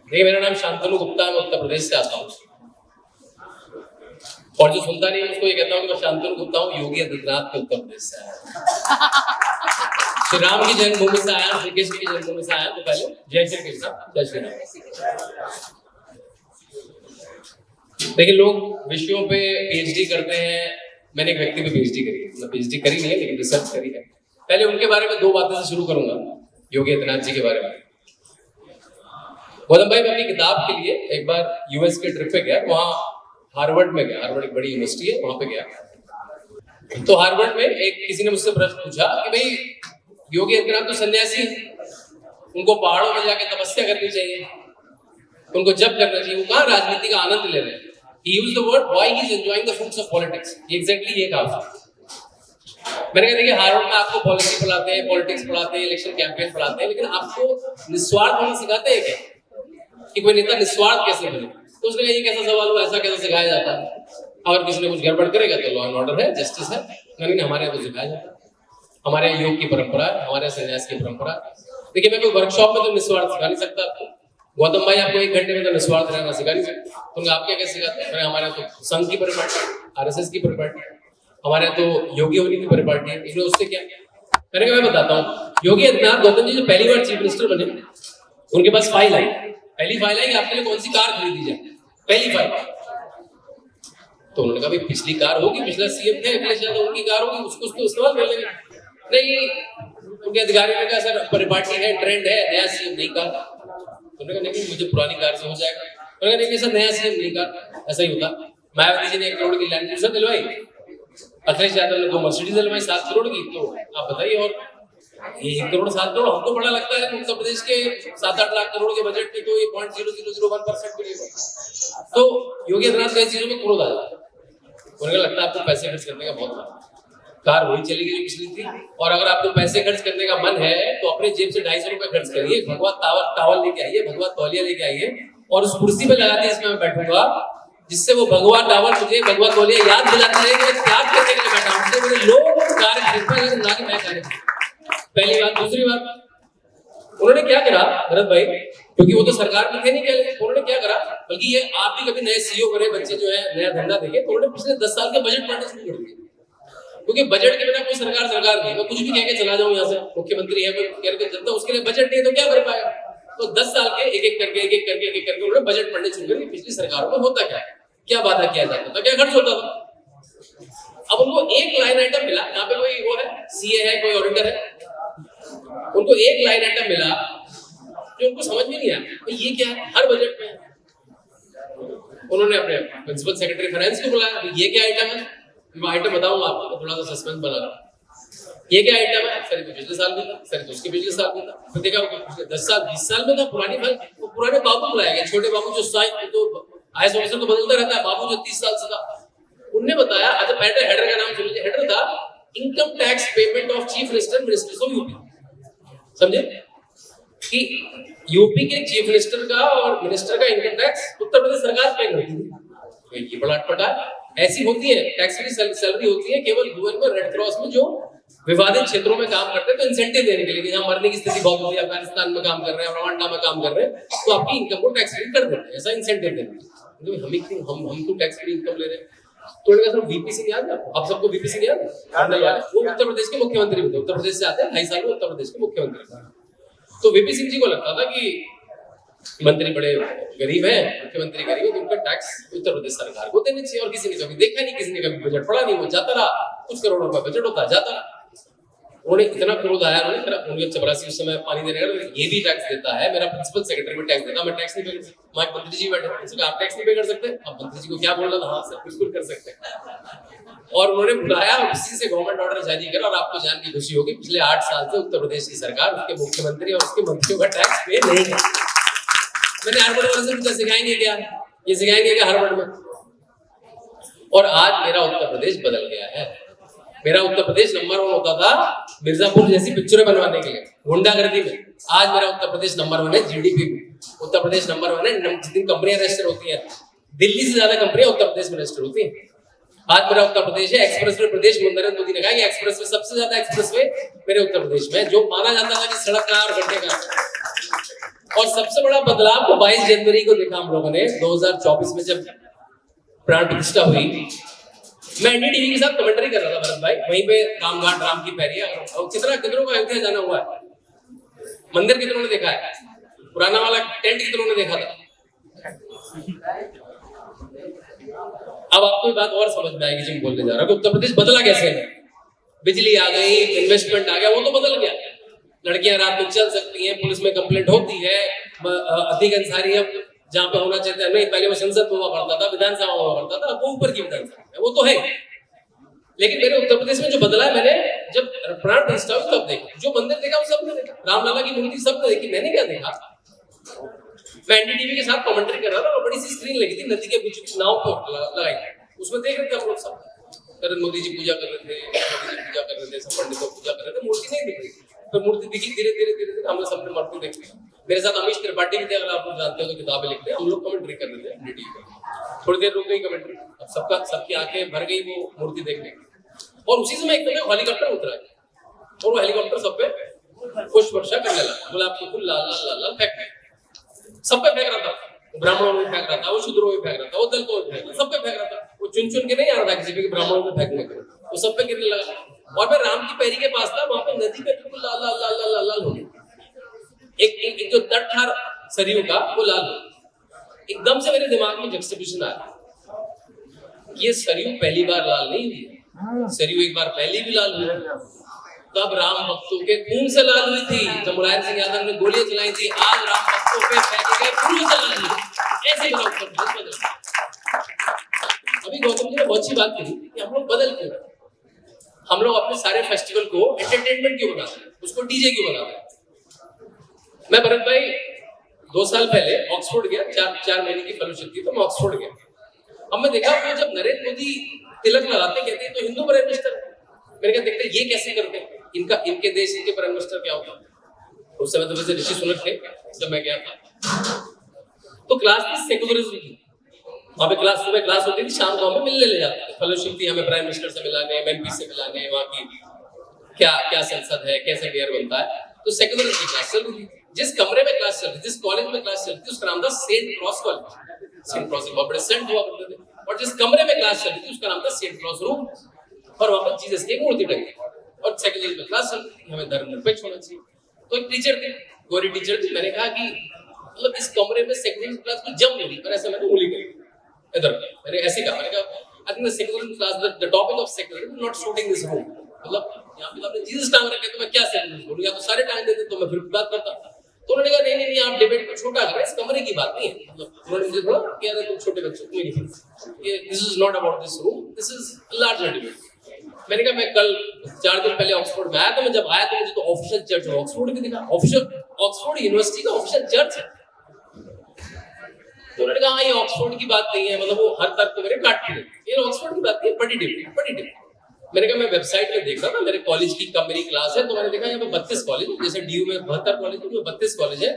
देखिए, मेरा नाम शांतनु गुप्ता है, मैं उत्तर प्रदेश से आता हूँ, और जो सुनता नहीं उसको ये कहता हूँ कि मैं शांतनु गुप्ता हूँ, योगी आदित्यनाथ के उत्तर प्रदेश से आया। श्री राम की जन्मभूमि से आया, श्री कृष्ण की जन्मभूमि से आया, तो पहले जय श्री कृष्ण, जय श्री राम। देखिए, लोग विषयों पे पीएचडी करते हैं। मैंने एक व्यक्ति पे पीएचडी करी है, मतलब पीएचडी करी नहीं है लेकिन रिसर्च करी है। पहले उनके बारे में दो बातें से शुरू करूंगा, योगी आदित्यनाथ जी के बारे में। गौतम भाई, मैं अपनी किताब के लिए एक बार यूएस के ट्रिप पे गया, वहाँ हार्वर्ड में गया। हार्वर्ड एक बड़ी यूनिवर्सिटी है, वहां पे गया। तो हार्वर्ड में एक किसी ने मुझसे प्रश्न पूछा कि भाई योगी आदित्यनाथ तो सन्यासी, उनको पहाड़ों में जाके तपस्या करनी चाहिए, उनको जप करना चाहिए, वो कहाँ राजनीति का आनंद ले रहे हैं। He used the word why he is enjoying the fruits of politics. Exactly ये कहा। मैंने कहा देखिए, हार्वर्ड में आपको पॉलिसी पढ़ाते हैं, पॉलिटिक्स पढ़ाते हैं, इलेक्शन कैंपेन पढ़ाते हैं, लेकिन आपको निस्वार्थ होना सिखाते हैं क्या, कि कोई नेता निस्वार्थ कैसे बने? तो उसने कहा ये कैसा सवाल हुआ, ऐसा कैसे सिखाया जाता है? अगर किसी ने कुछ गड़बड़ करेगा तो लॉ एंड ऑर्डर है, जस्टिस है। नहीं, हमारे यहाँ तो सिखाया जाता है, हमारे यहाँ योग की परंपरा है, हमारे यहाँ संन्यास की परंपरा है। देखिए, मैं कोई वर्कशॉप में तो निस्वार्थ सिखा नहीं सकता आपको। गौतम भाई आपको 1 घंटे में तो निस्वार्थ रहना सिखा नहीं सकते, तो आप क्या कैसे सिखाते हैं? हमारे यहाँ तो संघ की परिपाटी, आरएसएस की परिपाटी, हमारे यहाँ तो योगी होनी की परिपाटी है, इसलिए उससे क्या? मैंने कहा मैं बताता हूँ। योगी आदित्यनाथ गौतम जी जो पहली बार चीफ मिनिस्टर बने, उनके पास फाइल आई, पहली फाइल आई कि आपके लिए कौन सी कार खरीदी जाए, पहली फाइल। तो उन्होंने कहा भाई पिछली कार होगी, पिछला सीएम थे, अगले शायद उनकी कार होगी, उसको तो इस्तेमाल कर लेंगे। नहीं, उनके अधिकारी ने कहा सर परिपाटी है, ट्रेंड है, नया सीएम नहीं कहा। उन्होंने कहा नहीं, मुझे पुरानी कार से हो जाएगा। उन्होंने कहा नहीं सर, नया सीएम नहीं कहा, ऐसा ही होता। मायावती जी ने 1 करोड़ की लैंड क्रूजर दिलवाई, अखिलेश यादव ने 2 मर्सिडीज दिलवाई 7 करोड़ की। तो आप बताइए, और ये 1 करोड़ 7 करोड़ हमको बड़ा लगता है, उत्तर प्रदेश के 7-8 लाख करोड़ के बजट में तो ये 0.0001% भी नहीं होता। तो योगी आदित्यनाथ कई चीजों में क्रोध आ जाता है, उन्हें लगता है आपको पैसे खर्च करने का बहुत मन, कार वही चलेगी जो पिछली थी। और अगर आपको पैसे खर्च करने का मन है तो अपने जेब से 250 रुपए खर्च करिए, भगवा टावल लेके आइए, भगवा तौलिया लेके आइए, और उस कुर्सी पे लगा दिए इसमें मैं बैठूंगा, जिससे वो भगवा टावल मुझे भगवा तौलिया याद दिलाता है कि मैं त्याग करने के लिए बैठा हूं। मेरे लोग कार खरीदते ना कि मैं कार। पहली बात। दूसरी बात, उन्होंने क्या करा भरत भाई, क्योंकि वो तो सरकार में थे नहीं पहले, उन्होंने क्या करा, बल्कि ये आप भी कभी नए सीईओ बने बच्चे जो है नया धंधा देखे, तो उन्होंने पिछले 10 साल के बजट पढ़ने शुरू कर दिए। क्योंकि बजट के बिना कोई सरकार नहीं, मैं कुछ भी कह के चला जाऊं यहाँ से, मुख्यमंत्री है कोई कह के जनता, उसके लिए बजट नहीं तो क्या कर पाएगा। तो 10 साल के एक एक करके उन्होंने बजट पढ़ने शुरू कर। पिछली सरकारों में होता क्या वादा किया जाता था, क्या खर्च होता था। अब उनको एक लाइन आइटम मिला, यहाँ पे कोई वो है सीए है, कोई ऑडिटर है, उनको एक लाइन आइटम मिला जो उनको समझ में नहीं आया ये क्या है। हर बजट में उन्होंने अपने प्रिंसिपल सेक्रेटरी फाइनेंस को बुलाया, ये क्या आइटम है, मैं आइटम बताऊंगा आपको, थोड़ा सा सस्पेंस बना रहा। ये क्या आइटम है सर, तो पिछले साल भी था सर, तो उसके पिछले साल भी था, फिर देखा 10 साल 20 साल में था पुरानी फाइल। वो पुराने बाबू बुलाया गया, छोटे बाबू जो तो आईएएस ऑफिसर तो बदलता रहता है, बाबू जो 30 साल से था, उनने बताया। अच्छा पहले हेडर का नाम सुन लीजिए, हेडर था income tax payment of chief minister ministers of UP. समझे कि यूपी के चीफ मिनिस्टर का और मिनिस्टर का इनकम टैक्स उत्तर प्रदेश सरकार पे करती है। ये बड़ा अटपटा है। ऐसी होती है टैक्स फ्री सैलरी होती है केवल यूएन में, रेड क्रॉस में, जो विवादित क्षेत्रों में काम करते हैं, तो इंसेंटिव देने के लिए, यहाँ मरने की स्थिति बहुत होती है, अफगानिस्तान में काम कर रहे हैं, रवांडा में काम कर रहे हैं, तो आपकी इनकम को टैक्स फ्री कर देते हैं, ऐसा इंसेंटिव देते हैं। हम तो टैक्स फ्री इनकम ले रहे हैं। तो सर वीपी सिंह याद है आपको? आप सबको वीपी सिंह याद है? वो उत्तर प्रदेश के मुख्यमंत्री थे, उत्तर प्रदेश से आते हैं, 2.5 साल में उत्तर प्रदेश के मुख्यमंत्री थे। तो वीपी सिंह जी को लगता था कि मंत्री बड़े गरीब हैं, मुख्यमंत्री गरीब है, तो उनका टैक्स उत्तर प्रदेश सरकार को देना चाहिए। और किसी ने कभी देखा नहीं, किसी ने कभी बजट पढ़ा नहीं, वो जाता रहा, कुछ करोड़ों का बजट होता जाता रहा। उन्होंने इतना क्रोध आया, उन्होंने चपरासी उस समय पानी देने का, ये भी टैक्स देता है, मेरा प्रिंसिपल सेक्रेटरी भी टैक्स देता, मैं टैक्स नहीं पे कर सकता। हमारे मंत्री जी बैठे, आप टैक्स नहीं पे कर सकते? अब मंत्री जी को क्या बोलना था, हाँ सर बिल्कुल कर सकते हैं। और उन्होंने बुलाया और किसी से गवर्नमेंट ऑर्डर जारी करा, और आपको जान की खुशी होगी पिछले 8 साल से उत्तर प्रदेश की सरकार, उसके मुख्यमंत्री और उसके मंत्रियों का टैक्स पे नहीं है। मैंने हार्वर्ड वाले से पूछा सिखाएंगे क्या, ये सिखाएंगे क्या हार्वर्ड में? और आज मेरा उत्तर प्रदेश बदल गया है। मेरा उत्तर प्रदेश नंबर 1 होता था मिर्जापुर जैसी पिक्चरें बनवाने के लिए, गुंडागर्दी में। आज मेरा उत्तर प्रदेश नंबर 1 है जीडीपी में। उत्तर प्रदेश नंबर 1 है, जितनी कंपनियां रजिस्टर होती हैं, दिल्ली से ज्यादा कंपनियां उत्तर प्रदेश में रजिस्टर होती हैं। आज मेरा उत्तर प्रदेश है एक्सप्रेस वे प्रदेश। नरेंद्र मोदी ने कहा कि एक्सप्रेस वे, सबसे ज्यादा एक्सप्रेस वे मेरे उत्तर प्रदेश में, जो माना जाता था कि सड़क का और गड्ढे का। और सबसे बड़ा बदलाव तो 22 जनवरी को देखा हम लोगों ने 2024 में, जब प्राण प्रतिष्ठा हुई, मैं एनडीटीवी के साथ कमेंट्री कर रहा था भरत भाई, वहीं पे रामघाट राम की पैरिया, और कितनों का अयोध्या जाना हुआ है, मंदिर कितनों ने देखा है, पुराना वाला टेंट कितनों ने देखा था। अब आपको ये बात और समझ में आएगी जिम बोलने जा रहा हूं कि उत्तर प्रदेश बदला कैसे है। बिजली आ गई, इन्वेस्टमेंट आ गया, वो तो बदल गया। लड़कियां रात में चल सकती हैं, पुलिस में कंप्लेंट होती है, अतीक अंसारी अब जहां पे होना चाहिए नहीं, पहले वो संसद हुआ करता था, विधानसभा हुआ करता था, वो ऊपर की विधानसभा है, वो तो है। लेकिन मेरे उत्तर प्रदेश में जो बदला है, मैंने जब प्राण प्रतिष्ठा हुई तब देखा, जो मंदिर देखा वो सबने देखा, रामलला की मूर्ति सबने देखी, मैंने क्या देखा। मैं एनडीटीवी के साथ कमेंट्री कर रहा था और बड़ी सी स्क्रीन लगी थी, नदी के बीच नाव को लगाई, उसमें देख रहे थे हम लोग सब, नरेंद्र मोदी जी पूजा कर रहे थे, मोदी जी पूजा कर रहे थे, सब पंडितों पूजा कर रहे थे, मूर्ति नहीं दिख रही। तो मूर्ति दिखी, धीरे धीरे धीरे धीरे हमने सबने मूर्ति देख ली। मेरे साथ अमीश त्रिपाठी भी थे, अगर आप लोग जानते हो तो किताबें लिखते हैं, हम लोग कमेंट्री कर रहे थे एनडीटीवी पे। थोड़ी देर रुक गई कमेंट्री, अब सबकी आंखें भर गई वो मूर्ति देखने, और उसी समय एकदम हेलीकॉप्टर उतरा और वो हेलीकॉप्टर सब पे पुष्प वर्षा करने लगा, गुलाब के फूल लाल लाल लाल लाल फेंक सब पे फेंक रहा था, ब्राह्मणों में फेंक रहा था, वो शूद्रों में फेंक रहा था, वो दलितों में फेंक रहा था, सब पे फेंक रहा था। वो चुन चुन के नहीं आ रहा था किसी पे ब्राह्मणों में फेंकने के, वो सब पे गिरने लगा। और मैं राम की पैरी के पास था, वहां पे नदी पे बिल्कुल लाल लाल लाल लाल लाल लाल हो गया, एक जो तट था सरयू का वो लाल हो गया। एकदम से मेरे दिमाग में जक्सटेंशन आया, ये सरयू पहली बार लाल नहीं हुई, सरयू एक बार पहले भी लाल हुई, तब राम भक्तों के खून से लाल हुई थी, जब मुलायम सिंह यादव ने गोलियां चलाई थी, आज राम भक्तों पे फेंके गए फूलों से लाल हुई। ऐसे ही उत्तर प्रदेश बदल। अभी गौतम जी ने बहुत सी बात कही कि हम लोग बदल क्यों, हम लोग अपने सारे फेस्टिवल को एंटरटेनमेंट क्यों बनाते हैं, उसको डीजे क्यों बनाते हैं। मैं भरत भाई 2 साल पहले ऑक्सफोर्ड गया, 4 महीने की फेलोशिप थी, तो मैं ऑक्सफोर्ड गया। अब मैं देखा वो जब नरेंद्र मोदी तिलक लगाते कहते हैं तो हिंदू प्राइम मिनिस्टर, मैंने कहा देखते ये कैसे करते हैं, इनके देश इनके प्राइम मिनिस्टर क्या होता है। उस समय तो वैसे ऋषि सुनक थे जब मैं गया था, तो क्लास थी सेकुलरिज्म की, वहां पे क्लास सुबह क्लास होती थी, शाम को हमें मिलने ले जाते थे, फेलोशिप थी, हमें प्राइम मिनिस्टर से मिलाने, एमपी से मिलाने, वहां की क्या क्या संसद है, कैसे मेयर बनता है, तो सेकुलरिज्म की क्लास चल रही थी। जिस कमरे में क्लास चल रही थी, जिस कॉलेज में क्लास चल रही थी, उसका नाम था Saint Cross College, Saint Cross के बहुत बड़े सेंट हुआ करते थे, और जिस कमरे में क्लास चल रही थी उसका नाम था सेंट क्रॉस रूम, और वहां पर जीसस की मूर्ति टंगी, और सेकुलर में क्लास चल रही थी, हमें धर्मनिरपेक्ष होना चाहिए। तो एक टीचर थे, गोरी टीचर थी, मैंने कहा कि मतलब इस कमरे में सेकुलर क्लास को जम नहीं, पर ऐसे मैंने उंगली करी इधर, मैंने ऐसे कहा, मैंने कहा I think the secular class, the topic of secular is not shooting this room, मतलब यहाँ पे आपने जीसस टांग रखे तो मैं क्या सेकुलर बोलूं, या तो सारे टांग देते तो मैं फिर बात करता। तो उन्होंने कहा नहीं आप डिबेट को छोटा करें, इस कमरे की बात नहीं है, मतलब उन्होंने मुझे थोड़ा किया था, तुम छोटे बच्चों को ये this is not about this room, this is larger debate. मैंने कहा मैं कल 4 दिन पहले ऑक्सफोर्ड में आया, तो मैं जब आया तो मुझे तो ऑफिशियल चर्च ऑक्सफोर्ड भी दिखा, ऑफिशियल ऑक्सफोर्ड यूनिवर्सिटी का ऑफिशियल चर्च है। तो उन्होंने कहा ये ऑक्सफोर्ड की बात नहीं है, मतलब वो हर तर्क को मेरे काटती रहती है, ये ऑक्सफोर्ड की बात नहीं है, बड़ी डिफरेंट। मैंने कहा मैं वेबसाइट में देख रहा था, मेरे कॉलेज की कब मेरी क्लास है, तो मैंने देखा यहाँ पे 32 कॉलेज, जैसे डीयू में 72 कॉलेज, तो 32 कॉलेज है,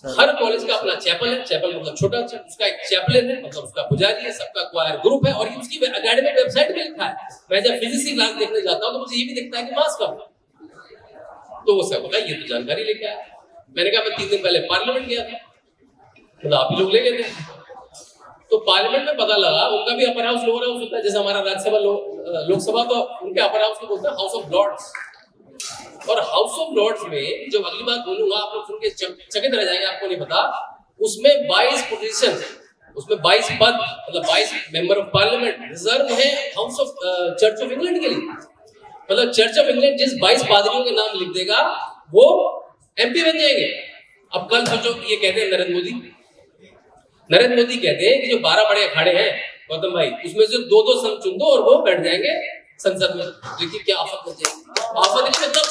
हर कॉलेज का अपना चैपल है, चैपल मतलब छोटा, उसका एक चैपलिन है, मतलब उसका पुजारी है, सबका क्वायर ग्रुप है, और ये उसकी एकेडमिक वेबसाइट पे लिखा है। मैं जब फिजिक्स की क्लास देखने जाता हूँ तो मुझे ये भी दिखता है कि मास कब, तो वो सब बोला ये तो जानकारी लेके आया। मैंने कहा मैं 3 दिन पहले पार्लियामेंट गया था, मतलब आप ही लोग ले गए थे, तो पार्लियामेंट में पता लगा उनका भी अपर हाउस लोअर हाउस होता है, जैसे हमारा राज्यसभा लोकसभा, तो उनके अपर हाउस को बोलते हैं हाउस ऑफ लॉर्ड्स। और हाउस ऑफ लॉर्ड्स में जब अगली बात बोलूंगा आप लोग सुन के चकित रह जाएंगे, आपको नहीं पता, उसमें 22 पोजीशन, उसमें 22 पद, मतलब 22 मेंबर ऑफ पार्लियामेंट रिजर्व है house of church of England के लिए। मतलब चर्च ऑफ इंग्लैंड जिस 22 पादरियों के नाम लिख देगा वो एमपी बन जाएंगे। अब कल सोचो ये कहते हैं नरेंद्र मोदी कहते हैं कि जो 12 बड़े अखाड़े हैं गौतम भाई, उसमें से 2-2 संत चुन दो और वो बैठ जाएंगे संसद में। देखिए क्या आफत बन जाएगी, आफत नहीं मतलब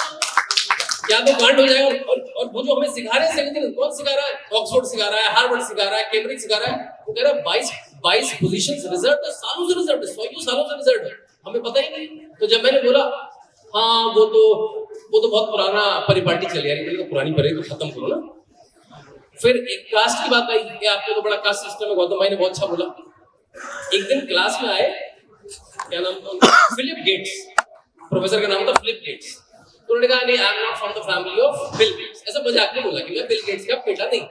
क्या तो कांड हो जाएगा। और वो जो हमें सिखा रहे हैं, कौन सिखा रहा है? ऑक्सफोर्ड सिखा रहा है, हार्वर्ड सिखा रहा है, कैम्ब्रिज सिखा रहा है। वो कह रहा है 22 पोजीशंस रिजर्व है, सालों से रिजर्व है, 100 सालों से रिजर्व है, हमें पता ही नहीं। तो जब मैंने बोला हाँ वो तो बहुत पुराना परिपाटी चल रही है, पुरानी परी तो खत्म करो ना। फिर एक कास्ट की बात आई कि आपको तो बड़ा कास्ट सिस्टम है, गौतम भाई ने बहुत अच्छा बोला। एक दिन क्लास में आए, क्या नाम था, फिलिप गेट्स, प्रोफेसर का नाम था फिलिप गेट्स। तो उन्होंने कहा नहीं I am not from the family of Bill Gates, ऐसा मजाक में बोला कि मैं बिल गेट्स का बेटा नहीं।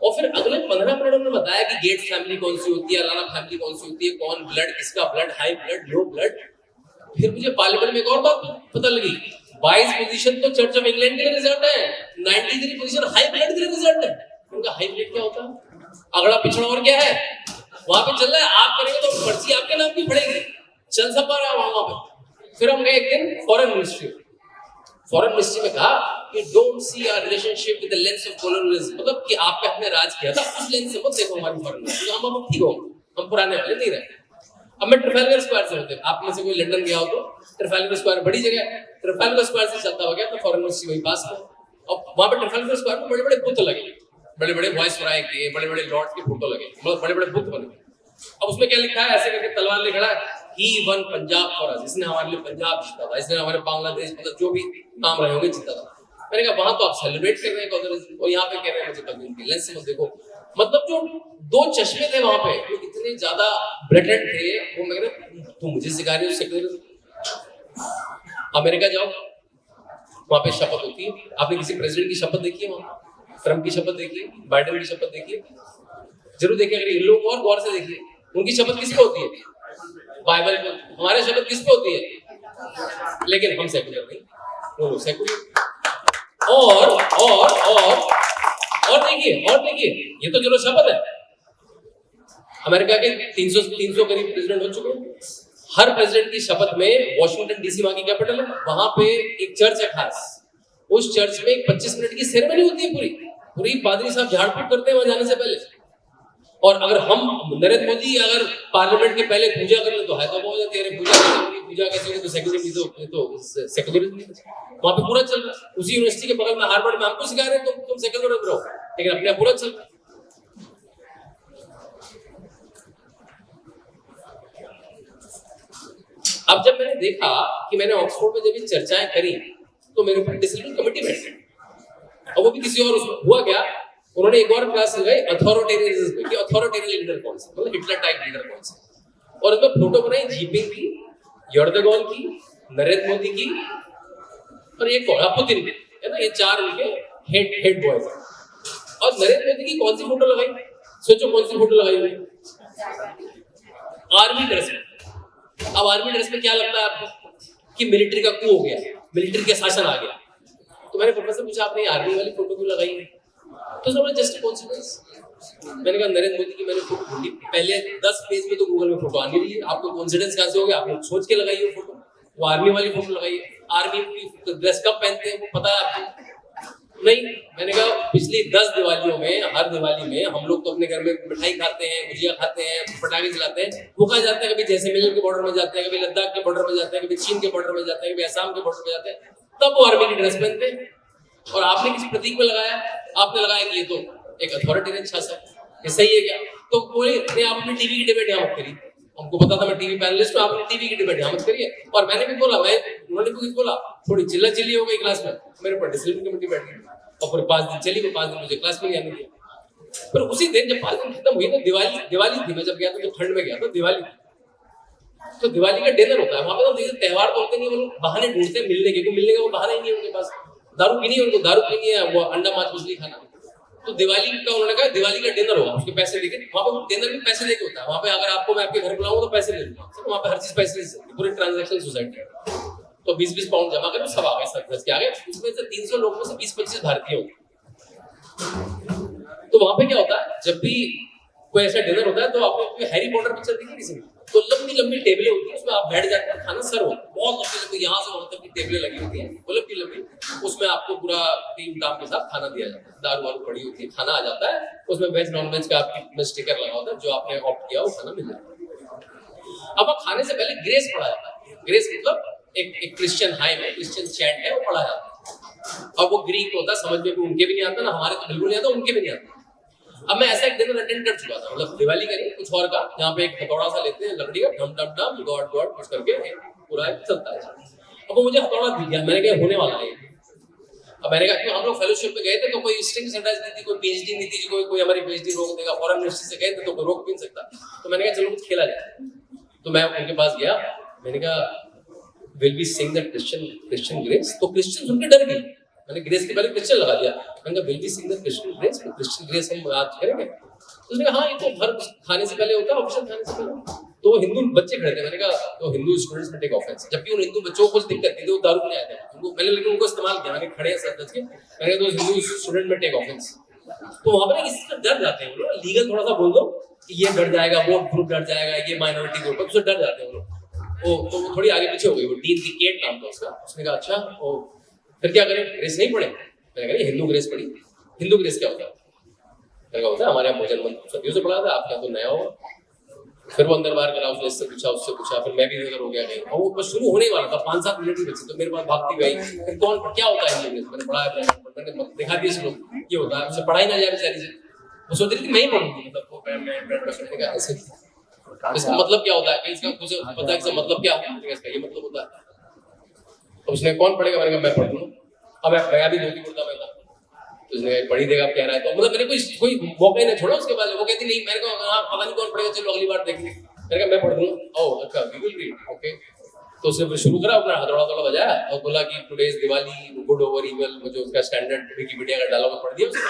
और फिर अगले 15 मिनट उन्होंने बताया कि गेट्स फैमिली कौन सी होती है, अलाना फैमिली कौन सी होती है, कौन ब्लड, किसका blood, high blood, low blood. फिर मुझे पार्लियामेंट में एक और बात पता लगी, 22 पोजीशन तो चर्च ऑफ इंग्लैंड के लिए रिजर्व है, 93 पोजीशन हाई ब्लड के लिए रिजर्व है। उनका हाई ब्लड क्या होता है? अगड़ा पिछड़ा और क्या है वहां पे चल रहा है, आप करेंगे तो पर्ची आपके नाम की पड़ेगी, चल सब पा रहा है वहां पे। फिर हम गए एक दिन फॉरेन मिनिस्ट्री में कहा कि don't see our relationship with the lens of colonialism, मतलब कि आपने अपने राज किया था उस लेंस से मत देखो हमारी फॉरेन मिनिस्ट्री, हम अब ठीक हो, हम पुराने वाले नहीं रहे। अब मैं ट्रफालगर स्क्वायर से होते, आप में से कोई लंदन गया हो तो ट्रफालगर स्क्वायर बड़ी जगह है, ट्रफालगर स्क्वायर से चलता हो गया तो फॉरेन मिनिस्ट्री वही पास में, और वहां पे ट्रफालगर स्क्वायर में बड़े बड़े बुत लगे, बड़े बड़े वॉइसरॉय के, बड़े बड़े लॉर्ड्स के फोटो लगे, मतलब बड़े बड़े बुत बने। अब उसमें क्या लिखा है, ऐसे करके तलवार ले खड़ा है, ही वन पंजाब फॉर अस, इसने हमारे लिए पंजाब जीता था, इसने हमारे बांग्लादेश मतलब जो भी काम रहे होंगे जीता था। मैंने कहा वहां तो आप सेलिब्रेट कर रहे हैं कॉलोनियलिज्म, और यहाँ पे कह रहे हैं मुझे कम्युनिटी लेंस से मत देखो। मतलब जो दो चश्मे थे वहां पे वो इतने ज्यादा ब्लटेंट थे, वो मैं कह रहा तू मुझे सिखा रही हो सेक्युलरिज्म। अमेरिका जाओ, वहां पे शपथ होती है, आपने किसी प्रेसिडेंट की शपथ देखी है वहां? ट्रम्प की शपथ देखिए, बाइडेन की शपथ देखिए, जरूर देखिए, अगर इन लोगों को और गौर से देखिए, उनकी शपथ किस पे होती है? बाइबल पे। हमारे शपथ किस पे होती है? लेकिन हम सेक्युलर नहीं, वो लोग सेक्युलर। और देखिए ये तो चलो शपथ है, अमेरिका के 300 करीब प्रेसिडेंट हो चुके हैं, हर प्रेसिडेंट की शपथ में वॉशिंगटन डीसी वहां की कैपिटल है, वहां पे एक चर्च है खास, उस चर्च में 25 मिनट की सेरेमनी होती है, पूरी पादरी साहब झाड़ फूक करते हैं वहां जाने से पहले। और अगर हम नरेंद्र मोदी अगर पार्लियामेंट के पहले पूजा कर ले तो है तो हो जाती है, पूजा कैसे होगी तो सेक्युलरिज्म, तो सेक्युलरिज्म वहां पे पूरा चल रहा है। उसी यूनिवर्सिटी के बगल में हार्वर्ड में हमको सिखा रहे हैं तुम सेक्युलरिज्म रहो, लेकिन अपने पूरा चल रहा है। अब जब मैंने देखा कि मैंने ऑक्सफोर्ड में जब ये चर्चाएं करी तो मेरे ऊपर डिसिप्लिन कमेटी बैठ गई, और वो भी किसी और, उसमें हुआ क्या, उन्होंने एक और क्लास लगाई अथॉरिटेरियनिज्म की, अथॉरिटेरियन लीडर कौन सा, मतलब हिटलर टाइप लीडर कौन सा, और उसमें फोटो बनाई जीपिंग की, यर्दगोन की, नरेंद्र मोदी की, और एक और पुतिन की, है ना, ये चार उनके हेड बॉयज। और नरेंद्र मोदी की कौन सी फोटो लगाई, सोचो कौन सी फोटो लगाई हुई? आर्मी ड्रेस में। अब आर्मी ड्रेस में क्या लगता है आपको कि मिलिट्री का coup हो गया, मिलिट्री का शासन आ गया। तो मैंने प्रोफेसर पूछा आपने आर्मी वाली फोटो क्यों लगाई है, तो उसने बोला जस्ट कोइंसिडेंस। मैंने कहा नरेंद्र मोदी की मैंने फोटो ढूंढी, पहले 10 पेज में तो गूगल में फोटो आनी रही है, आपको कोइंसिडेंस कहां से हो गया, आपने सोच के लगाई है फोटो, वो आर्मी वाली फोटो लगाई है। आर्मी की ड्रेस कब पहनते हैं वो पता है आपको? नहीं। मैंने कहा पिछली 10 दिवालियों में, हर दिवाली में हम लोग तो अपने घर में मिठाई खाते हैं, गुजिया खाते हैं, पटाखे जलाते हैं, वो कहाँ जाते हैं, कभी जैसलमेर के बॉर्डर में जाते हैं, कभी लद्दाख के बॉर्डर में जाते हैं, कभी चीन के बॉर्डर में जाते हैं, कभी असम के बॉर्डर में जाते हैं, तब वो आर्मी की ड्रेस पहनते हैं। और आपने किसी प्रतीक में लगाया, आपने लगाया कि ये तो एक अथॉरिटेरियन शासक, ये सही है क्या? तो कोई नहीं, आप अपनी टीवी की डिबेट यहाँ मत करिए, हमको पता था मैं टीवी पैनलिस्ट हूँ, आपने टीवी की डिबेट यहाँ मत करिए। और मैंने भी बोला, उन्होंने भी कुछ बोला, थोड़ी चिल्ला हो गई क्लास में, मेरे ऊपर डिसिप्लिन कमेटी बैठ गई, और पूरे 5 दिन चली, वो 5 दिन मुझे क्लास में नहीं आने दिया। पर उसी दिन जब 5 दिन खत्म हुई तो दिवाली थी, मैं जब गया था तो ठंड में गया था, दिवाली थी, तो दिवाली का डिनर होता है वहां पे, तो देखिए त्योहार तो होते नहीं, वो लोग बहाने ढूंढते हैं मिलने के, क्योंकि मिलने का वो बहाना ही नहीं है उनके पास, दारू पीनी है उनको, दारू पीनी है, वो अंडा मांस मछली खाना। तो दिवाली का उन्होंने कहा दिवाली का डिनर होगा, उसके पैसे लेके, वहां पे डिनर भी पैसे लेके होता है, वहां पे अगर आपको मैं आपके घर बुलाऊं तो पैसे ले लूंगा, वहां पे हर चीज पैसे ले सकते, पूरी ट्रांजैक्शन सोसाइटी। तो 20-20 पाउंड जमा करो, सब आ गए, सब के आ गए, उसमें से 300 लोगों में से 20-25 भारतीय होंगे। तो वहां पे क्या होता है, जब भी कोई ऐसा डिनर होता है तो आपको हैरी पॉटर पिक्चर देखी किसी ने, तो लंबी लंबी टेबलें होती है, उसमें आप बैठ जाते हैं, खाना सर्व होता है, बहुत लंबी लंबी यहाँ से वहां तक की टेबलें लगी होती है, वो लंबी लंबी, उसमें आपको पूरा टीम टाम के साथ खाना दिया जाता है, दारू वारू पड़ी होती है, खाना आ जाता है, उसमें वेज नॉन वेज का आपकी स्टिकर लगा होता है, जो आपने ऑप्ट किया वो खाना मिल जाता है। अब खाने से पहले ग्रेस पढ़ा जाता है, ग्रेस मतलब एक क्रिश्चियन हाइम है, क्रिश्चियन चैंट है, वो पढ़ा जाता है, और वो ग्रीक होता है, समझ में भी उनके भी नहीं आता ना, हमारे तो बिल्कुल नहीं आता, उनके भी नहीं आता। अब मैं ऐसा एक डिनर अटेंड कर चुका था, मतलब दिवाली का नहीं, कुछ और का, जहाँ पे एक हथौड़ा सा लेते हैं लकड़ी का, डम डम डम, गॉड गॉड कुछ करके पूरा चलता है। अब वो मुझे हथौड़ा दिख गया, मैंने कहा होने वाला है। अब मैंने कहा क्यों, हम लोग फेलोशिप में गए थे तो कोई स्ट्रिंग सेंटेंस नहीं थी, कोई पीएचडी नहीं थी, कोई हमारी पीएचडी रोक देगा, फॉरेन यूनिवर्सिटी से गए थे तो कोई रोक भी नहीं सकता। तो मैंने कहा चलो कुछ खेला जाए, तो मैं उनके पास गया, मैंने कहा will we sing the Christian grace, तो क्रिश्चियन सुन के डर गई, मैंने ग्रेस के पहले क्रिश्चियन लगा दिया। मैंने कहा will be sing the Christian grace हम आज करेंगे। तो उसने कहा हाँ ये तो हर खाने से पहले होता है, ऑप्शन खाने से पहले। तो वो हिंदू बच्चे खड़े थे, मैंने कहा तो हिंदू स्टूडेंट्स में टेक ऑफेंस, जबकि उन हिंदू बच्चों को कुछ दिक्कत नहीं थी, वो दारू पीने आए थे उनको, मैंने लेकिन उनको इस्तेमाल किया, मैंने खड़े हैं सर दस के, मैंने कहा तो हिंदू स्टूडेंट में टेक ऑफेंस। तो वहां पर इससे डर जाते हैं लोग, लीगल थोड़ा सा बोल दो कि ये डर जाएगा, वो ग्रुप डर जाएगा, ये माइनॉरिटी ग्रुप है, उससे डर जाते हैं लोग। तो वो थोड़ी आगे पीछे हो गई, वो डीन की केट नाम था उसका। उसने कहा अच्छा ओ फिर क्या करें, ग्रेस नहीं पढ़े? मैंने कहा हिंदू ग्रेस पढ़ी। हिंदू ग्रेस क्या होता है? मैंने कहा होता है हमारे यहाँ भोजन मंत्र सदियों से पढ़ा था, आपके यहाँ तो नया होगा। फिर वो अंदर बाहर करा, उसने इससे पूछा उससे पूछा, फिर मैं भी इधर हो गया कहीं, और वो बस शुरू होने वाला था, 5-7 मिनट ही बचे तो मेरे पास भागती गई, फिर कौन क्या होता है हिंदू ग्रेस, मैंने पढ़ा है, मैंने दिखा दिया इसको ये होता है, उससे पढ़ाई ना जाए बेचारी से। वो सोच रही थी मैं ही पढ़ूंगी, मतलब वो मैं ऐसे इसका मतलब क्या होता है, इसका कुछ पता है, इसका मतलब क्या होता है, इसका ये मतलब होता है। तो उसने कौन पढ़ेगा, मैंने कहा मैं पढ़ दूंगा। अब मैं भी धोती कुर्ता में था, तो उसने पढ़ी देगा कह रहा है, तो मतलब मैंने कोई मौका ही नहीं छोड़ा उसके बाद। वो कहती नहीं, मेरे को हाँ पता नहीं कौन पढ़ेगा, चलो अगली बार देखेंगे। मैंने कहा मैं पढ़ दूंगा। ओह अच्छा वी विल रीड ओके। तो उसने फिर शुरू करा, अपना हथौड़ा बजाया और बोला कि today is Diwali, good over evil, मुझे उसका स्टैंडर्ड विकिपीडिया का डायलॉग पढ़ दिया उसने,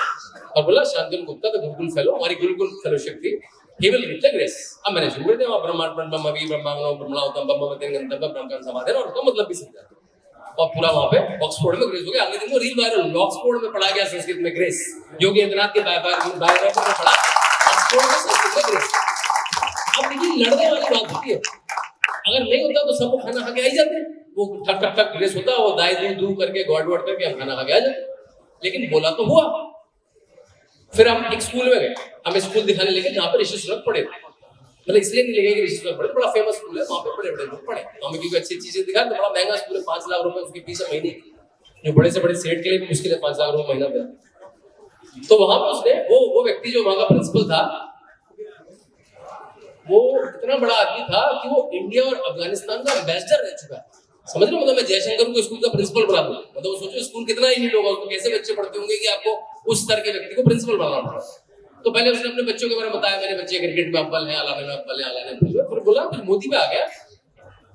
और बोला शांतनु गुप्ता द गुरुकुल फेलो, हमारी गुरुकुल फेलोशिप थी, he will reach the grace। अब मैंने शुरू कर दिया ब्रह्मांड ब्रह्मवी ब्रह्मांगनो ब्रह्मणावतम ब्रह्मवतेन ब्रह्मकर्म समाधेन, और उसका मतलब भी समझा, और पूरा वहां पे ऑक्सफोर्ड में ग्रेस हो गया। अगले दिन वो रील वायरल हो गया, ऑक्सफोर्ड में पढ़ा गया संस्कृत में ग्रेस, योगी आदित्यनाथ के बायोग्राफी में पढ़ा ऑक्सफोर्ड में संस्कृत में ग्रेस। अब देखिए लड़ने वाली बात होती है, अगर नहीं होता तो सबको खाना खा के आ ही जाते, वो ठक ठक ठक ग्रेस होता, वो दाई दू करके गॉड वर्ड करके हम खाना खा के आ जाते, लेकिन बोला तो हुआ। फिर हम एक स्कूल में गए, हमें स्कूल दिखाने लेके जहाँ पर ऋषि सुनक पढ़े, मतलब इसलिए नहीं लगे कि ऋषि सुनक पढ़े, बड़ा फेमस स्कूल है, वहाँ पे बड़े बड़े लोग पढ़े, हमें क्योंकि अच्छी चीजें दिखा, तो बड़ा महंगा स्कूल है, 5 लाख रुपए उसकी फीस है महीने की, जो बड़े से बड़े सेठ के लिए भी मुश्किल है 5 लाख रुपए महीना देना। तो वहां पर उसने वो व्यक्ति जो वहां का प्रिंसिपल था, वो इतना बड़ा आदमी था कि वो इंडिया और अफगानिस्तान का एम्बेसडर रह चुका है। समझ रहे हो, मतलब मैं जयशंकर को स्कूल का प्रिंसिपल बना दूं, मतलब सोचो स्कूल कितना ही नीट होगा, उसको कैसे बच्चे पढ़ते होंगे कि आपको उस स्तर के व्यक्ति को प्रिंसिपल बनाना पड़ा। तो पहले उसने अपने बच्चों के बारे में बताया, मेरे बच्चे क्रिकेट में अव्वल हैं, अलाने में अव्वल हैं, अलाने में। फिर बोला फिर मोदी पे आ गया,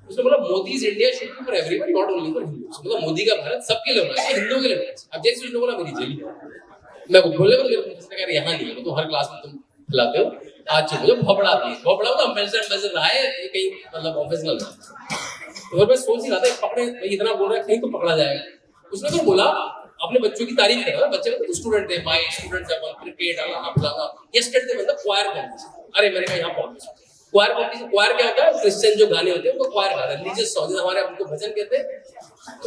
उसने बोला Modi is India should be for everyone not only for Hindus, मतलब मोदी का भारत सबके लिए होना चाहिए, हिंदुओं के लिए नहीं। अब जैसे उसने बोला मेरी जेली, मैं कुछ बोले मेरे प्रोफेसर ने कहा यहाँ नहीं है, तो हर क्लास में तुम खिलाते हो, आज मुझे भोपड़ा दी, भोपड़ा तो एम्बेसडर रहा है, ये कहीं मतलब ऑफिशियल है। तो मैं सोच ही रहा था पकड़े, इतना बोल रहा है कहीं तो पकड़ा जाएगा। उसने फिर बोला अपने बच्चों की तारीफ कर रहा है, बच्चे तो स्टूडेंट थे, माय स्टूडेंट्स हैव क्रिकेट अलाना फलाना, यस्टरडे मतलब क्वायर कॉम्पिटिशन। अरे मैंने कहा यहाँ कॉम्पिटिशन, क्वायर कॉम्पिटिशन, क्वायर क्या होता है, क्रिश्चियन जो गाने होते हैं उनको क्वायर कहा, रिलीजियस सॉन्ग हमारे उनको भजन कहते हैं। तो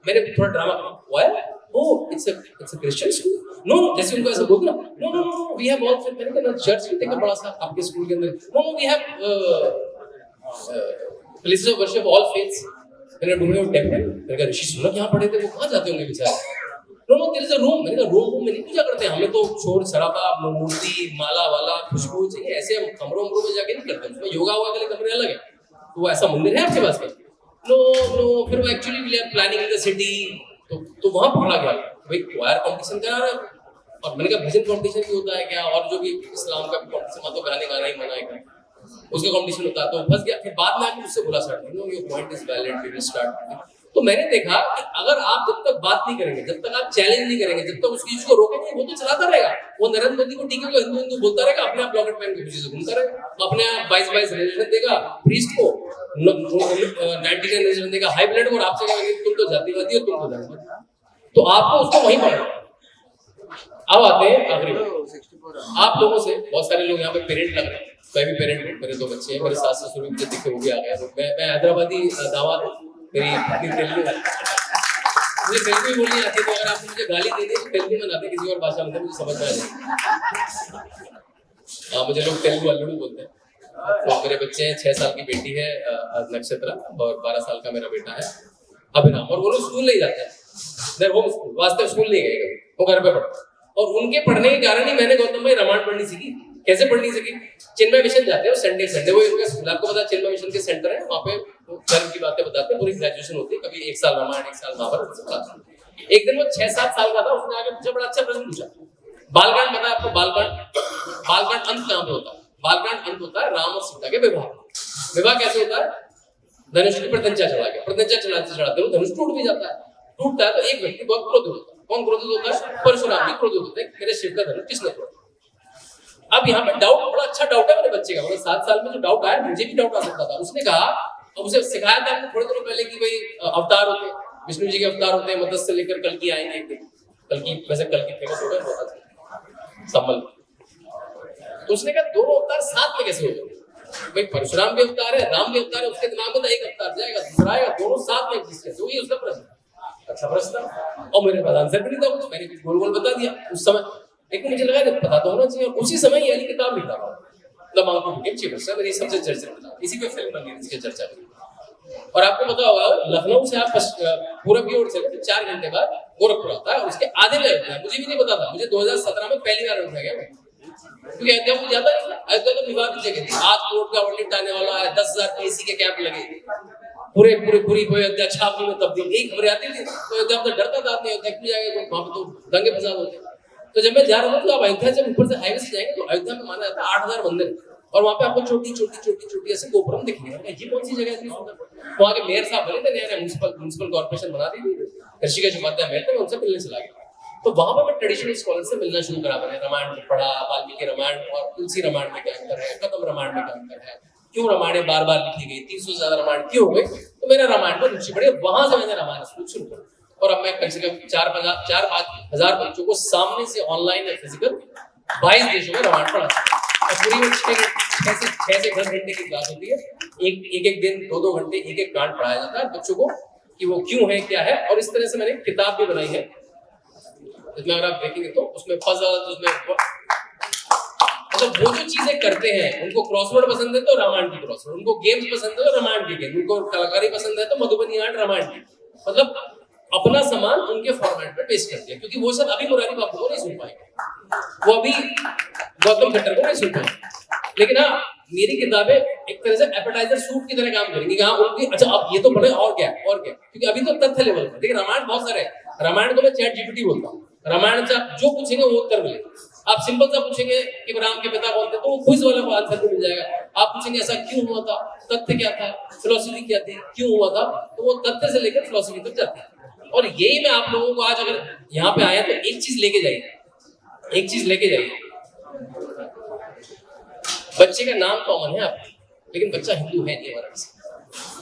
मैंने थोड़ा drama choir, oh it's a Christian school, no जैसे उनको ऐसा बोलना, no no no we have all, मैंने कहा चर्च भी देखा बड़ा सा आपके स्कूल के अंदर, no no we have places of worship all faiths. मैंने ढूंढे वो टेंपल, मैंने कहा ऋषि सुनक यहाँ पढ़े थे, वो कहाँ जाते होंगे बेचारे। No no there is a room, मैंने कहा रूम में नहीं पूजा करते, हमें तो शोर शराबा मूर्ति माला वाला खुशबू चाहिए, ऐसे हम कमरों में जाके नहीं करते, उसमें योगा के लिए कमरे अलग है। तो वो ऐसा मंदिर है आपके पास क्या? नो नो, फिर वो actually we are planning in the city, तो वहां पकड़ा गया भाई क्वायर कंपटीशन करा रहा है, और मैंने कहा भजन कंपटीशन भी होता है क्या, और जो भी इस्लाम का कंपटीशन, तो गाने गाना ही मना है क्या, उसका कंपटीशन होता है। तो फंस गया। फिर बाद में आके मुझसे बोला sir no your point is valid, we will start. तो मैंने देखा कि अगर आप जब तक बात नहीं करेंगे, जब तक आप चैलेंज नहीं करेंगे, जब तक उसकी चीज को रोकेंगे, वो तो चलाता रहेगा, वो नरेंद्र मोदी को टीके को हिंदू हिंदू बोलता रहेगा, अपने आप लॉकेट पहन के खुशी से घूमता रहेगा, अपने आप 22 रिलेशन देगा प्रीस्ट को, 99 रिलेशन देगा हाई ब्लड को, और आपसे कहेंगे तुम तो जातिवादी हो, तुम तो जातिवादी। तो आपको उसको वहीं पढ़ना। अब आते हैं आखिरी आप लोगों से, बहुत सारे लोग यहाँ पे पेरेंट लग रहे हैं, मैं भी पेरेंट हूँ, मेरे 2 बच्चे हैं, मेरे सास ससुर भी मुझे दिखे वो भी आ गए, मैं हैदराबादी दामाद हूँ, मेरी पत्नी तेलुगु है, मुझे तेलुगु बोलनी आती है, तो अगर आपको मुझे गाली देनी है तो तेलुगु में ना दे, किसी और भाषा में मुझे समझ में आ जाएगी। मुझे लोग तेलुगु अल्लुडू बोलते हैं। तो मेरे बच्चे हैं, 6 साल की बेटी है नक्षत्रा, और 12 साल का मेरा बेटा है अभिराम, और वो लोग स्कूल नहीं जाते हैं, देयर होम स्कूल, वास्तव स्कूल नहीं गए कभी, वो घर पे पढ़ते। और उनके पढ़ने के कारण ही मैंने गौतम भाई रामायण पढ़नी सीखी। कैसे पढ़नी सीखी? चिन्मय मिशन जाते हैं संडे वो इनका स्कूल, आपको पता चिन्मय मिशन के सेंटर है, वहाँ पे धर्म की बातें बताते हैं, पूरी ग्रेजुएशन होती है, कभी 1 साल रामायण 1 साल महाभारत। एक दिन वो 6-7 साल का था, उसने आगे मुझे बड़ा अच्छा प्रश्न पूछा, बालकांड पता है आपको? बालकांड अंत कहाँ पे होता है? बालकांड अंत होता है राम और सीता के विवाह। विवाह कैसे होता है? धनुष की प्रत्यंचा चढ़ा के, प्रत्यंचा चढ़ाते चढ़ाते वो धनुष टूट भी जाता है, टूटता है तो एक व्यक्ति बहुत क्रोधित होता है। कौन क्रोधित होता है? परशुराम जी क्रोधित होते हैं, मेरे शिव का धनुष किसने तोड़ा। अब यहाँ पे डाउट, बड़ा अच्छा डाउट है मेरे बच्चे का, मतलब 7 साल में जो डाउट आया, मुझे भी डाउट आ सकता था। उसने कहा, अब उसे सिखाया था हमने थोड़े दिनों पहले कि भाई अवतार होते हैं, विष्णु जी के अवतार होते हैं, मत्स्य से लेकर कल्कि आएंगे एक दिन। कल्कि वैसे कल्कि फेमस हो गया बहुत संबल। तो उसने कहा दोनों अवतार साथ में कैसे हो गए? भाई परशुराम भी अवतार है, राम भी अवतार है, उसके दिमाग में तो एक अवतार जाएगा, दूसरा आएगा, दोनों साथ में एग्जिस्ट करते। वही उसका प्रश्न, अच्छा प्रश्न था, और मेरे पास आंसर भी नहीं था कुछ, मैंने कुछ गोल गोल बता दिया उस समय, लेकिन मुझे लगा पता तो होना चाहिए। उसी समय ये वाली किताब लिखा था, द माउंट ऑफ चीपर्स, मेरी सबसे चर्चित किताब, इसी पे फिल्म बनी, इसकी चर्चा हुई। और आपको पता होगा लखनऊ से आप पूरब की ओर चले तो 4 घंटे बाद गोरखपुर आता है, और उसके आधे में अयोध्या। मुझे भी नहीं पता था, मुझे 2017 में पहली बार अयोध्या गया मैं, क्योंकि अयोध्या मुझे जाता नहीं था। अयोध्या तो विवादित जगह थी, आज कोर्ट का वर्डिक्ट आने वाला है, 10,000 पीसी के कैंप लगे, पूरी अयोध्या छापी में तब्दील, यही खबरें आती थी। तो अयोध्या में डरता था आदमी, अयोध्या क्यों जाएगा, वहां पे तो दंगे फसाद होते। तो जब मैं जा रहा था तो आप अयोध्या जब ऊपर से हाईवे से जाएंगे तो अयोध्या में माना जाता है 8,000 मंदिर, और वहां पे आपको छोटी ऐसे गोपुरम दिखेंगे। ये कौन सी जगह है इतनी सुंदर? वहां के मेयर साहब बने थे, नया म्युनिसिपल कॉर्पोरेशन बना दी थी, ऋषिकेश उपाध्याय मेयर थे, मैं उनसे मिलने चला गया। तो वहां पर मैं ट्रेडिशनल स्कॉलर से मिलना शुरू करा, मैंने रामायण पढ़ा, वाल्मीकि रामायण और तुलसी रामायण में क्या अंतर है, कदम रामायण में क्या अंतर है, क्यों रामायण बार बार लिखी गई, 300 से ज्यादा रामायण क्यों हो गए। तो मेरा रामायण में रुचि बढ़ी, वहां से मैंने रामायण शुरू करा, और अब मैं कम से कम 4-5 हजार बच्चों को सामने से ऑनलाइन या फिजिकल 22 देशों में रामायण पढ़ा। और पूरी में 6 से 10 घंटे की क्लास होती है, एक दिन 2-2 घंटे एक कांड पढ़ाया जाता है बच्चों को कि वो क्यों है, क्या है। और इस तरह से मैंने किताब भी बनाई है, इसमें अगर आप देखेंगे तो उसमें पजल, उसमें मतलब वो जो चीजें करते हैं, उनको क्रॉसवर्ड पसंद है तो रामायण की क्रॉसवर्ड, उनको गेम्स पसंद है तो रामायण की गेम, उनको कलाकारी पसंद है तो मधुबनी आर्ट रामायण की, मतलब अपना सामान उनके फॉर्मेट पे पेश करते हैं। क्योंकि वो सब अभी मुरारी बापू को नहीं सुन पाएंगे, वो अभी गौतम खट्टर को नहीं सुन पाएंगे, लेकिन हाँ मेरी किताबें एक तरह से एपेटाइजर सूप की तरह काम करेंगी। हाँ उनकी अच्छा अब ये तो पढ़े और क्या, क्योंकि अभी तो तथ्य लेवल पर, देखिए रामायण बहुत सारे हैं, रामायण को मैं चैट जीपीटी बोलता हूँ, रामायण से आप जो पूछेंगे वो उत्तर मिलेगा। आप सिंपल सा पूछेंगे कि राम के पिता कौन थे, तो वो क्विज वाला को आंसर भी मिल जाएगा। आप पूछेंगे ऐसा क्यों हुआ था, तथ्य क्या था, फिलॉसफी क्या थी, क्यों हुआ था, तो वो तथ्य से लेकर फिलॉसफी तक जाता है। और यही मैं आप लोगों को आज अगर यहाँ पे आया तो एक चीज लेके जाइए, बच्चे का नाम कॉमन है आपका, लेकिन बच्चा हिंदू है नहीं हमारा किसी,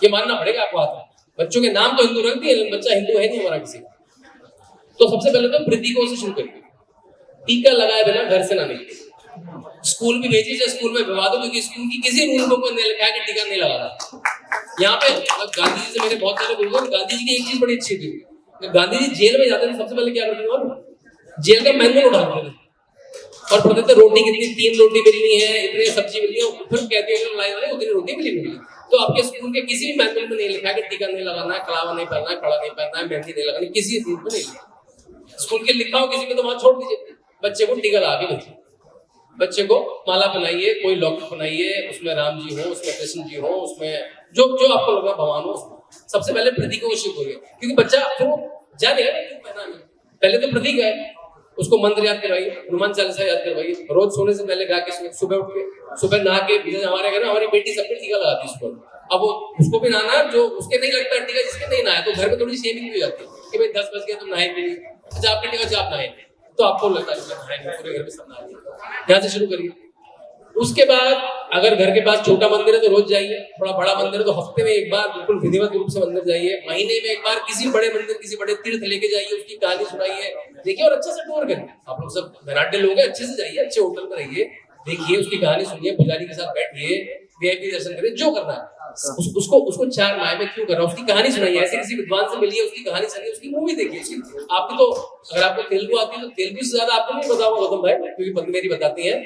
ये मानना पड़ेगा आपको। हाथ बच्चों के नाम तो हिंदू रख दिए, लेकिन बच्चा हिंदू है नहीं हमारा किसी। तो सबसे पहले तो प्रतीकों से शुरू करिए, टीका लगाए बिना घर से ना निकले। स्कूल भी भेजिए, चाहे स्कूल में भिजवा दो, क्योंकि स्कूल की किसी रूल बुक में नहीं लिखा है कि टीका नहीं लगाना। यहाँ पे गांधी जी से मेरे बहुत सारे लोग, गांधी जी की एक चीज बड़ी अच्छी थी, गांधी जी जेल में जाते थे सबसे पहले क्या करते थे, जेल का मैनुअल उठाते थे और पढ़ते थे रोटी कितनी, 3 रोटी मिलनी है, इतनी सब्जी मिलनी है, फिर कहते हैं उतनी रोटी मिली। तो आपके स्कूल के किसी भी मैनुअल में नहीं लिखा है कि टीका नहीं लगाना है, कलावा नहीं पहनना है, कड़ा नहीं पहनना है, मेहंदी नहीं लगानी, किसी रूल में नहीं लिखा। स्कूल के लिखा हो किसी में तो वहां छोड़ दीजिए, बच्चे को टीका लगा के भेजिए, बच्चे को माला बनाइए, कोई लॉकेट बनाइए, उसमें राम जी हो, उसमें कृष्ण जी हो, उसमें जो आपको लगा भगवान हो, सबसे पहले प्रतीकों को शुरू करिए, क्योंकि बच्चा फिर वो जानेगा ना क्यों पहना है। पहले तो प्रतीक है, उसको मंत्र याद करवाइए, हनुमान चालीसा याद करवाइए, रोज सोने से पहले गा के सुबह उठ के, सुबह नहा के, हमारे घर में हमारी बेटी सबको टीका लगाती है सुबह। अब उसको भी नहाना, जो उसके नहीं लगता टीका, जिसके नहीं नहाया, तो घर में थोड़ी शेमिंग हो जाती है कि भाई 10 बज गए तुम नहाए भी नहीं, अच्छा आपके टीका आप नहाए, तो आपको लगता है पूरे घर में सब नहाए। यहाँ से शुरू करिए। उसके बाद अगर घर के पास छोटा मंदिर है तो रोज जाइए, थोड़ा बड़ा मंदिर है तो हफ्ते में एक बार बिल्कुल विधिवत रूप से मंदिर जाइए, महीने में एक बार किसी बड़े मंदिर, किसी बड़े तीर्थ लेके जाइए, उसकी कहानी सुनाइए, देखिए और अच्छे से टूर करिए। आप लोग सब धनाढ्य लोग हैं, अच्छे से जाइए, अच्छे होटल में रहिए, देखिए उसकी कहानी सुनिए, पुजारी के साथ बैठिए, वीआईपी दर्शन करिए, जो करना है उसको 4 माह में क्यों कर रहा है उसकी कहानी सुनाइए, ऐसे किसी विद्वान से मिलिए, उसकी कहानी सुनिए, उसकी मूवी देखिए। आपकी तो अगर आपको तेलुगु आती है तो तेलुगु से ज्यादा आपको नहीं पता होगा गौतम भाई, क्योंकि पत्नी मेरी बताती है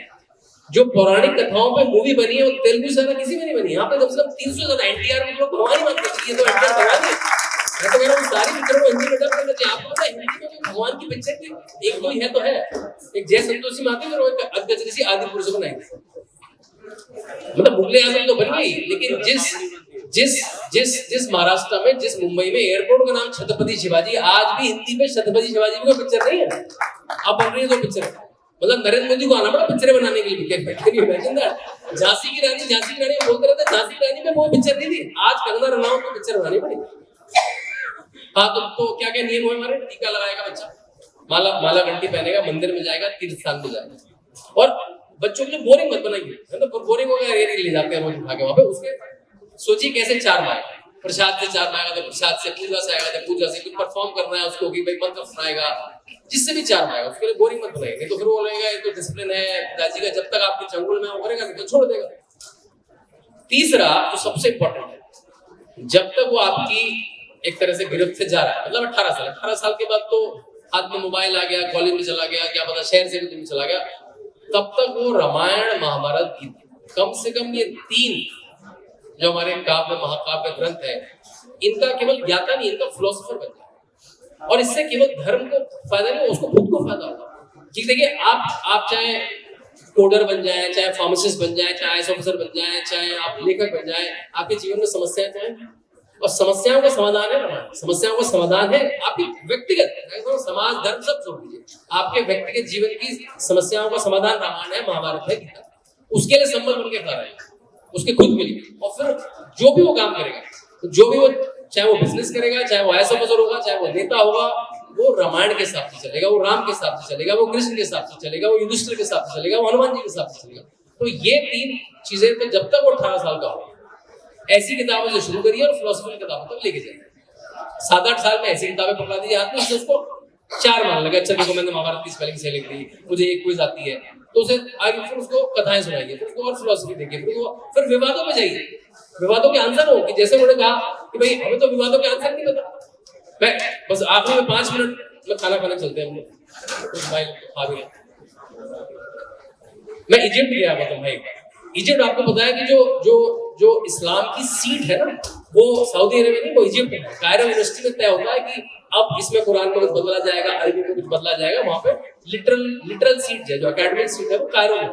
जो पौराणिक कथाओं पे मूवी बनी है वो तेलुगु से ज्यादा किसी में नहीं बनी। यहाँ पे कम से कम 300 से ज्यादा एनटीआर में लोग भगवान ही मानते हैं, ये तो एनटीआर भगवान है। मैं तो कह रहा हूँ सारी पिक्चरों को हिंदी में डब करना चाहिए। आपको पता है हिंदी में भगवान की पिक्चर की एक दो ही है तो है, एक जय संतोषी माता है और एक अद्गज ऋषि आदि पुरुष बनाई, मतलब मुगले आजम तो बन गई, लेकिन जिस महाराष्ट्र में, जिस मुंबई में एयरपोर्ट का नाम छत्रपति शिवाजी, आज भी हिंदी में छत्रपति शिवाजी की कोई पिक्चर नहीं है। अब बन रही है तो पिक्चर, मतलब नरेंद्र मोदी को आना पड़ा पिक्चरें बनाने के लिए। झांसी की रानी बोलते रहते, झांसी की रानी में वो पिक्चर नहीं थी, आज कंगना रनावत को पिक्चर बनानी पड़ी। हाँ तो क्या क्या नियम हुए हमारे? टीका लगाएगा बच्चा, माला घंटी पहनेगा, मंदिर में जाएगा, तीर्थ स्थान में जाएगा। और बच्चों के लिए बोरिंग मत बनाइए, है ना? बोरिंग हो गया ये ले जाते हैं रोज उठा के वहां पे। उसके सोचिए कैसे चार्म आएगा, प्रसाद से चार्म आएगा, तो प्रसाद से, पूजा से आएगा, तो पूजा से कुछ परफॉर्म करना है उसको कि भाई मंत्र सुनाएगा, जिससे भी चार्म आएगा। उसके लिए बोरिंग मत बनाइए, नहीं तो फिर वो लगेगा ये तो डिसिप्लिन है पिताजी का, जब तक आपके चंगुल में वो करेगा नहीं तो छोड़ देगा। तीसरा जो सबसे इंपॉर्टेंट है, जब तक वो आपकी एक तरह से गिरफ्त से जा रहा है, मतलब 18 साल के बाद तो हाथ में मोबाइल आ गया, कॉलेज में चला गया, क्या पता शहर से भी दूर चला गया, तब तक वो रामायण महाभारत गीता, कम से कम ये 3 जो हमारे काव्य महाकाव्य ग्रंथ है, इनका केवल ज्ञाता नहीं, इनका फिलोसोफर बन जाए। और इससे केवल धर्म को फायदा नहीं, उसको खुद को फायदा होगा। कि देखिए आप चाहे कोडर बन जाए, चाहे फार्मासिस्ट बन जाए, चाहे आईएएस ऑफिसर बन जाए, चाहे आप लेखक बन जाए, आपके जीवन में समस्याएं तो हैं, और समस्याओं का समाधान है रामायण। समस्याओं का समाधान है आपकी व्यक्तिगत, समाज धर्म सब छोड़ दीजिए, आपके व्यक्तिगत जीवन की समस्याओं का समाधान रामायण है, महाभारत है, गीता। उसके लिए संबल बन के खड़ा रहेगा, उसके खुद के लिए। और फिर जो भी वो काम करेगा, तो जो भी वो, चाहे वो बिजनेस करेगा, चाहे वो आईएएस ऑफिसर होगा, चाहे वो नेता होगा, वो रामायण के हिसाब से चलेगा, वो राम के हिसाब से चलेगा, वो कृष्ण के हिसाब से चलेगा, वो युधिष्ठिर के हिसाब से चलेगा, वो हनुमान जी के हिसाब से चलेगा। तो ये 3 चीजें तो जब तक वो 18 साल का हो, ऐसी किताबों से शुरू करिए और फिलोसफिकल किताबों तक लेके जाइए। 7-8 साल में ऐसी किताबें पकड़ा दीजिए हाथ में, उससे उसको 4 मान लगे। अच्छा देखो मैंने महाभारत की स्पेलिंग सही लिख दी, मुझे एक क्विज आती है, तो उसे आगे फिर उसको कथाएं सुनाइए, फिर उसको और फिलोसफी देखिए, फिर विवादों में जाइए, विवादों के आंसर हो कि जैसे उन्होंने कहा कि भाई हमें तो विवादों के आंसर नहीं पता, मैं बस आखिरी में 5 मिनट में खाना खाने चलते हैं हम लोग, भाई खा भी। मैं इजिप्ट गया था भाई, इजिप्ट आपको पता है कि जो इस्लाम की सीट है ना, वो सऊदी अरेबिया नहीं, वो इजिप्ट है। कायरो यूनिवर्सिटी में तय होता है कि अब इसमें कुरान में कुछ बदला जाएगा, अरबी में कुछ बदला जाएगा, वहां पे लिटरल सीट है, जो एकेडमिक सीट है वो कायरो में।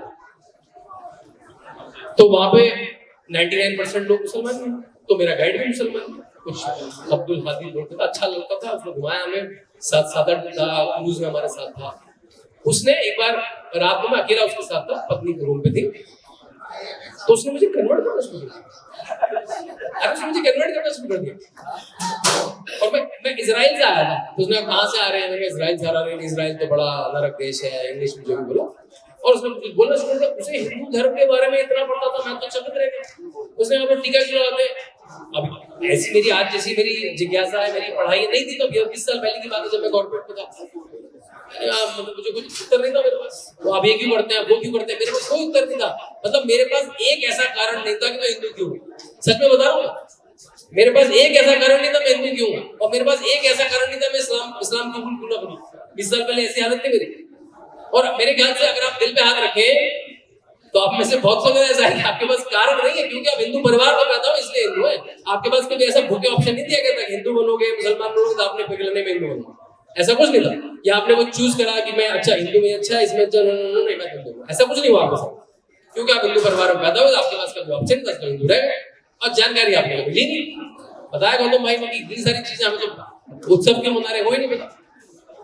तो वहां पे 99% लोग मुसलमान हैं, तो मेरा गाइड भी मुसलमान है, कुछ अब्दुल हादी लोग था, अच्छा लड़का था, उसने घुमाया हमें, 7-8 दिन था, क्रूज में हमारे साथ था। उसने एक बार रात में, अकेला उसके साथ था, पत्नी के रूम पे थी, तो उसने मुझे कन्वर्ट करना शुरू कर दिया। अरे उसने मुझे कन्वर्ट करना शुरू कर दिया। और मैं इजराइल से आया था, तो उसने कहा से आ रहे हैं, मैंने इजराइल से आ रहे हैं, इजराइल तो बड़ा नरक देश है, इंग्लिश में जो भी बोलो। और उसने मुझे बोलना शुरू कर दिया, उसे हिंदू धर्म के बारे में इतना पता था, मैं तो चकित रह गया। उसने यहाँ पर टीका क्यों लगाते? अब ऐसी मेरी आज जैसी मेरी जिज्ञासा है, मेरी पढ़ाई नहीं थी, तो 20 साल पहले की बात है जब मैं गवर्नमेंट में था, मतलब मुझे कुछ उत्तर नहीं था मेरे पास। वो अब ये क्यों करते हैं, वो क्यों करते हैं, मेरे पास कोई उत्तर नहीं था। मतलब मेरे पास एक ऐसा कारण नहीं था कि मैं हिंदू क्यों हूँ। सच में बता रहा हूँ, मेरे पास एक ऐसा कारण नहीं था मैं हिंदू क्यों हूँ, और मेरे पास एक ऐसा कारण नहीं था मैं इस्लाम कबूल क्यों ना करूँ। 20 साल पहले ऐसी हालत थी मेरी। और मेरे ख्याल से अगर आप दिल पे हाथ रखें तो आप में से बहुत से ऐसा है कि आपके पास कारण नहीं है, क्योंकि आप हिंदू परिवार में पैदा हो इसलिए हिंदू है। आपके पास कभी ऐसा भूखे ऑप्शन नहीं दिया गया था कि हिंदू बनोगे, मुसलमान बनोगे, तो आपने पिघलने में हिंदू बनोगे, ऐसा कुछ नहीं था। या आपने वो चूज करा कि मैं अच्छा हिंदू में अच्छा इसमें अच्छा नहीं मैं हिंदू हूं, ऐसा कुछ नहीं हुआ आपके साथ, क्योंकि आप हिंदू परिवार में पैदा हुए, आपके पास कभी ऑप्शन नहीं था, हिंदू रह गए और जानकारी आपने मिली नहीं। बताया गौतम भाई की इतनी सारी चीजें हमें तो उत्सव क्यों मना रहे हो ही नहीं पता।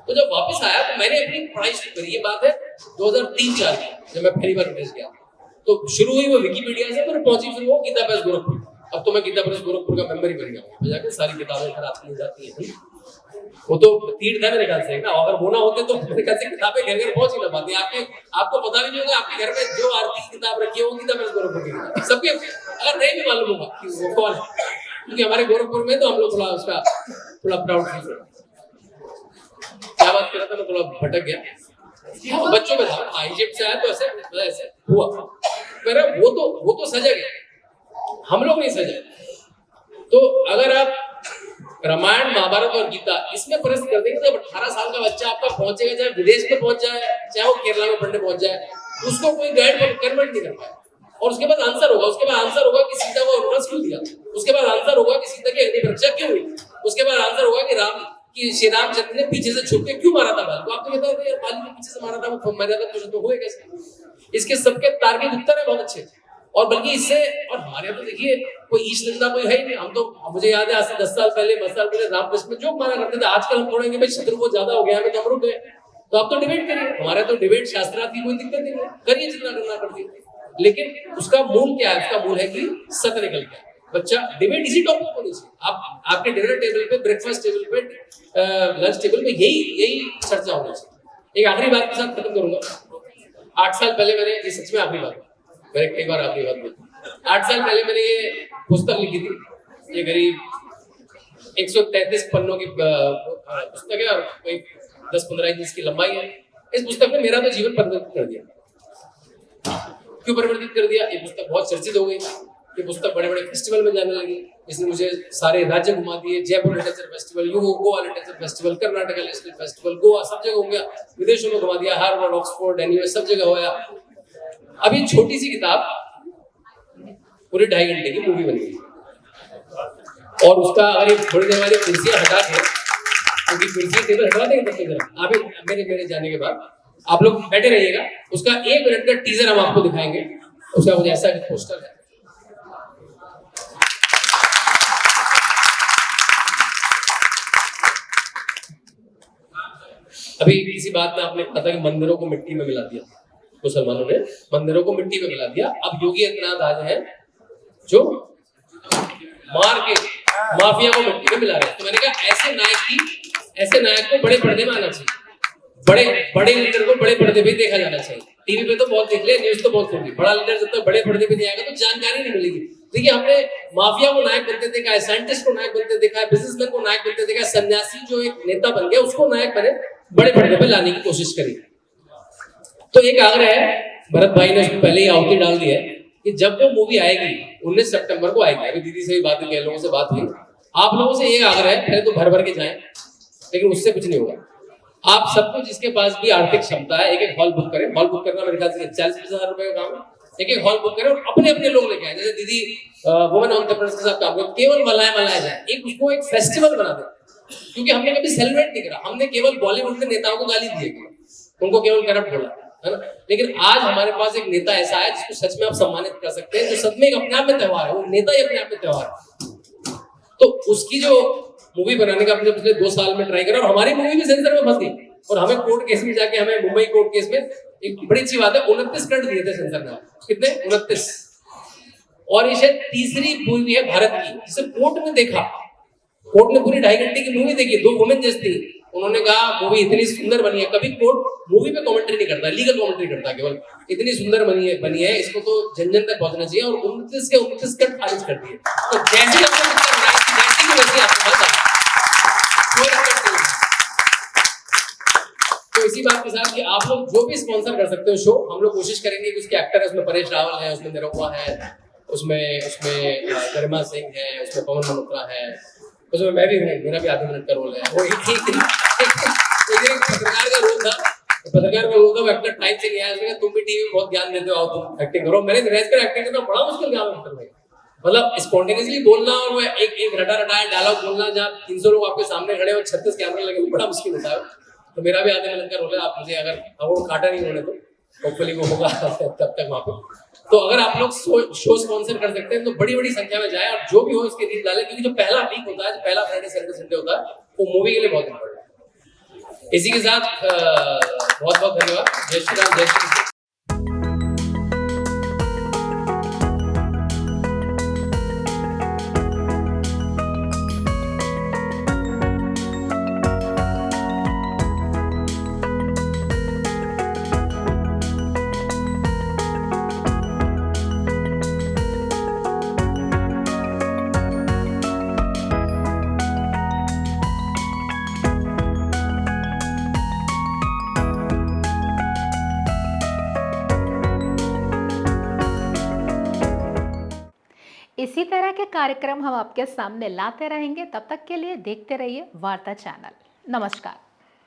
तो जब वापस आया तो मैंने अपनी पढ़ाई शुरू करी। ये बात है 2003-4 की, जब मैं पहली बार विदेश गया। तो शुरू हुई वो विकिपीडिया से, फिर पहुंची फिर वो गीता प्रेस गोरखपुर। अब तो मैं गीता प्रेस गोरखपुर का मेंबर ही बन गया हूँ, जाकर सारी किताबें घर आती जाती हैं। वो तो तीर्थ है मेरे ख्याल से ना, अगर वो ना होते तो मेरे ख्याल से किताबें घर घर पहुंच ही ना पाती। आपको पता भी नहीं होगा आपके घर में जो आरती की किताब रखी है वो गीता प्रेस गोरखपुर की किताब सबके, अगर नहीं भी मालूम होगा कि वो कौन है, क्योंकि हमारे गोरखपुर में तो हम लोग थोड़ा उसका थोड़ा प्राउड फील करते। क्या बात कर रहा था मैं, थोड़ा भटक गया। बच्चों में था, इजिप्ट से आया तो ऐसे हुआ, पर वो तो सजा गया, हम लोग नहीं सजा। तो अगर आप रामायण महाभारत और गीता इसमें प्रश्न कर देंगे, तो 18 साल का बच्चा आपका पहुंचेगा, चाहे विदेश में पहुंच जाए, चाहे वो केरला में पढ़ने पहुंच जाए, उसको कोई गाइड कन्वर्ट नहीं कर पाए। और उसके बाद आंसर होगा कि सीता को वनवास क्यों दिया, उसके बाद आंसर होगा कि सीता की अग्नि परीक्षा क्यों हुई, उसके बाद आंसर होगा कि श्री रामचंद्र ने पीछे से छुप के क्यों मारा था बाल को। आप तो कहते हैं यार बाल ने पीछे से मारा था, वो मर्यादा तो हुए कैसे। इसके सबके तार्किक उत्तर है बहुत अच्छे। और बल्कि इससे, और हमारे यहाँ तो देखिए कोई ईश निंदा कोई है ही नहीं। हम तो, मुझे याद है आज से 10 साल पहले रामकृष्ण में जोक मारा करते थे। आजकल हम थोड़ेंगे भाई शत्रु को ज्यादा हो गया हमें तो हम रुक गए। तो आप तो डिबेट करिए, हमारे तो डिबेट शास्त्रार्थ की कोई दिक्कत नहीं है, करिए जितना करना करती है। लेकिन उसका मूल क्या है, उसका मूल है कि सत्य निकल गया। बच्चा डिबेट इसी टॉपिक पर होनी चाहिए। आप आपके डिनर टेबल पे, ब्रेकफास्ट टेबल पे, लंच टेबल पे यही चर्चा होनी चाहिए। एक आखिरी बात के साथ खत्म करूंगा। 8 साल पहले मैंने, ये सच में आखिरी बात, मैंने कई बार आखिरी बात बोली, 8 साल पहले मैंने ये पुस्तक लिखी थी। ये करीब 133 पन्नों की पुस्तक है और कोई 10-15 इंच की लंबाई है। इस पुस्तक ने मेरा तो जीवन परिवर्तित कर दिया। क्यों परिवर्तित कर दिया? ये पुस्तक बहुत चर्चित हो गई, ये पुस्तक बड़े बड़े फेस्टिवल में जाने लगी, इसने मुझे सारे राज्य घुमा दिए, Jaipur literature festival, Goa literature festival, Karnataka literature festival, Goa, सब जगह हो गया, विदेशों में घुमा दिया, हार्वर्ड, ऑक्सफोर्ड, एनयूएस, सब जगह होया। अभी छोटी सी किताब पूरे 2.5 घंटे की मूवी बन गई, और उसका अगर ये थोड़ी देर वाली कुर्सियां हटा के, क्योंकि कुर्सी टेबल हटा देंगे तब तक आप मेरे जाने के बाद आप लोग बैठे रहिएगा, उसका 1 मिनट का टीजर हम आपको दिखाएंगे। उसका कुछ ऐसा पोस्टर है। अभी किसी बात में आपने पता कि मंदिरों को मिट्टी में मिला दिया, मुसलमानों ने मंदिरों को मिट्टी में मिला दिया। अब योगी आदित्यनाथ आज हैं जो मार के माफिया को मिट्टी में मिला रहे हैं। तो मैंने कहा ऐसे नायक को बड़े पर्दे में आना चाहिए, बड़े लीडर को बड़े पर्दे पे देखा जाना चाहिए। टीवी पे तो बहुत देख लिया, न्यूज तो बहुत सुन ली, बड़ा लीडर जब तक बड़े पर्दे पे नहीं आएगा तो जानकारी नहीं मिलेगी। देखिए, हमने माफिया को नायक बनते देखा है, साइंटिस्ट को नायक बनते देखा है, बिजनेसमैन को नायक बनते देखा है, सन्यासी जो एक नेता बन गया उसको नायक बने बड़े पर्दे पे लाने की कोशिश करी। तो एक आग्रह है, भरत भाई ने उसको पहले ही आहुति डाल दी है कि जब वो मूवी आएगी 19 सितंबर को आएगी। अभी दीदी से भी बात हुई, लोगों से बात हुई, आप लोगों से एक आग्रह है, पहले तो भर के जाएं, लेकिन उससे कुछ नहीं होगा। आप सबको जिसके पास भी आर्थिक क्षमता है, एक हॉल बुक करें। हॉल बुक करना मेरे ख्याल से 40-50 हजार रुपए का काम है। एक हॉल बुक करें और अपने लोग लेके आए। जैसे दीदी वुमेन एंटरप्रेन्योर्स के साथ काम करें, केवल मलाया जाए, उसको एक फेस्टिवल बना दे। क्योंकि हमने कभी सेलिब्रेट नहीं करा, हमने केवल बॉलीवुड के नेताओं को गाली दी है, उनको केवल करप्ट बोला है ना। लेकिन आज हमारे पास एक नेता ऐसा है जिसको सच में आप सम्मानित कर सकते हैं, जो सच में अपने आप में त्योहार है, वो नेता ही अपने आप में त्योहार है। तो उसकी जो मूवी बनाने का अपने पिछले 2 साल में ट्राई करा, और हमारी मूवी भी सेंसर में फंस गई, और हमें कोर्ट केस में जाके, हमें मुंबई कोर्ट केस में, एक बड़ी अच्छी बात है, 29 कट दिए थे सेंसर ने। कितने? 29। और ये शायद तीसरी मूवी है भारत की जिसे कोर्ट ने देखा। कोर्ट ने पूरी 2.5 घंटे की मूवी देखी, 2 वुमेन जज थी, उन्होंने कहा मूवी इतनी सुंदर बनी है। कभी कोर्ट मूवी पे कमेंट्री नहीं करता, लीगल कमेंट्री करता, केवल इतनी सुंदर बनी है, इसको तो जन तक पहुंचना चाहिए, और 29 के 29 कट खारिज कर दिए। तो जैसे तो इसी बात के साथ कि आप लोग जो भी स्पॉन्सर कर सकते हो शो, हम लोग कोशिश करेंगे कि उसके एक्टर है, उसमें परेश रावल है, उसमें निरहुआ है, उसमें गरिमा सिंह है, उसमें पवन मल्होत्रा है, उसमें मैं भी हूँ, मेरा भी आधे मिनट का रोल है। वो एक पत्रकार का रोल था, एक्टर टाइम से नहीं आया, तुम भी टीवी में बहुत ज्ञान देते हो, आओ तुम एक्टिंग करो। मैंने रह कर एक्टिंग करना बड़ा मुश्किल काम है भाई, मतलब स्पॉन्टेनियसली बोलना और वो एक रटा डायलॉग बोलना जहाँ 300 लोग आपके सामने खड़े हो, 36 कैमरे लगे, वो बड़ा मुश्किल होता है। तो मेरा भी आधे मिनट का रोल है। आप मुझे अगर अवार्ड काटा नहीं होने तो होपफुली वो होगा तब तक वहाँ पे। तो अगर आप लोग शो स्पॉन्सर कर सकते हैं तो बड़ी संख्या में जाए, और जो भी हो उसके रील डालें, क्योंकि जो पहला वीक होता है, जो पहला फ्राइडे सैटरडे संडे होता है, वो मूवी के लिए बहुत इंपॉर्टेंट है। इसी के साथ बहुत बहुत धन्यवाद। जय श्री राम, जय श्री कृष्ण। इसी तरह के कार्यक्रम हम आपके सामने लाते रहेंगे। तब तक के लिए देखते रहिए वार्ता चैनल। नमस्कार।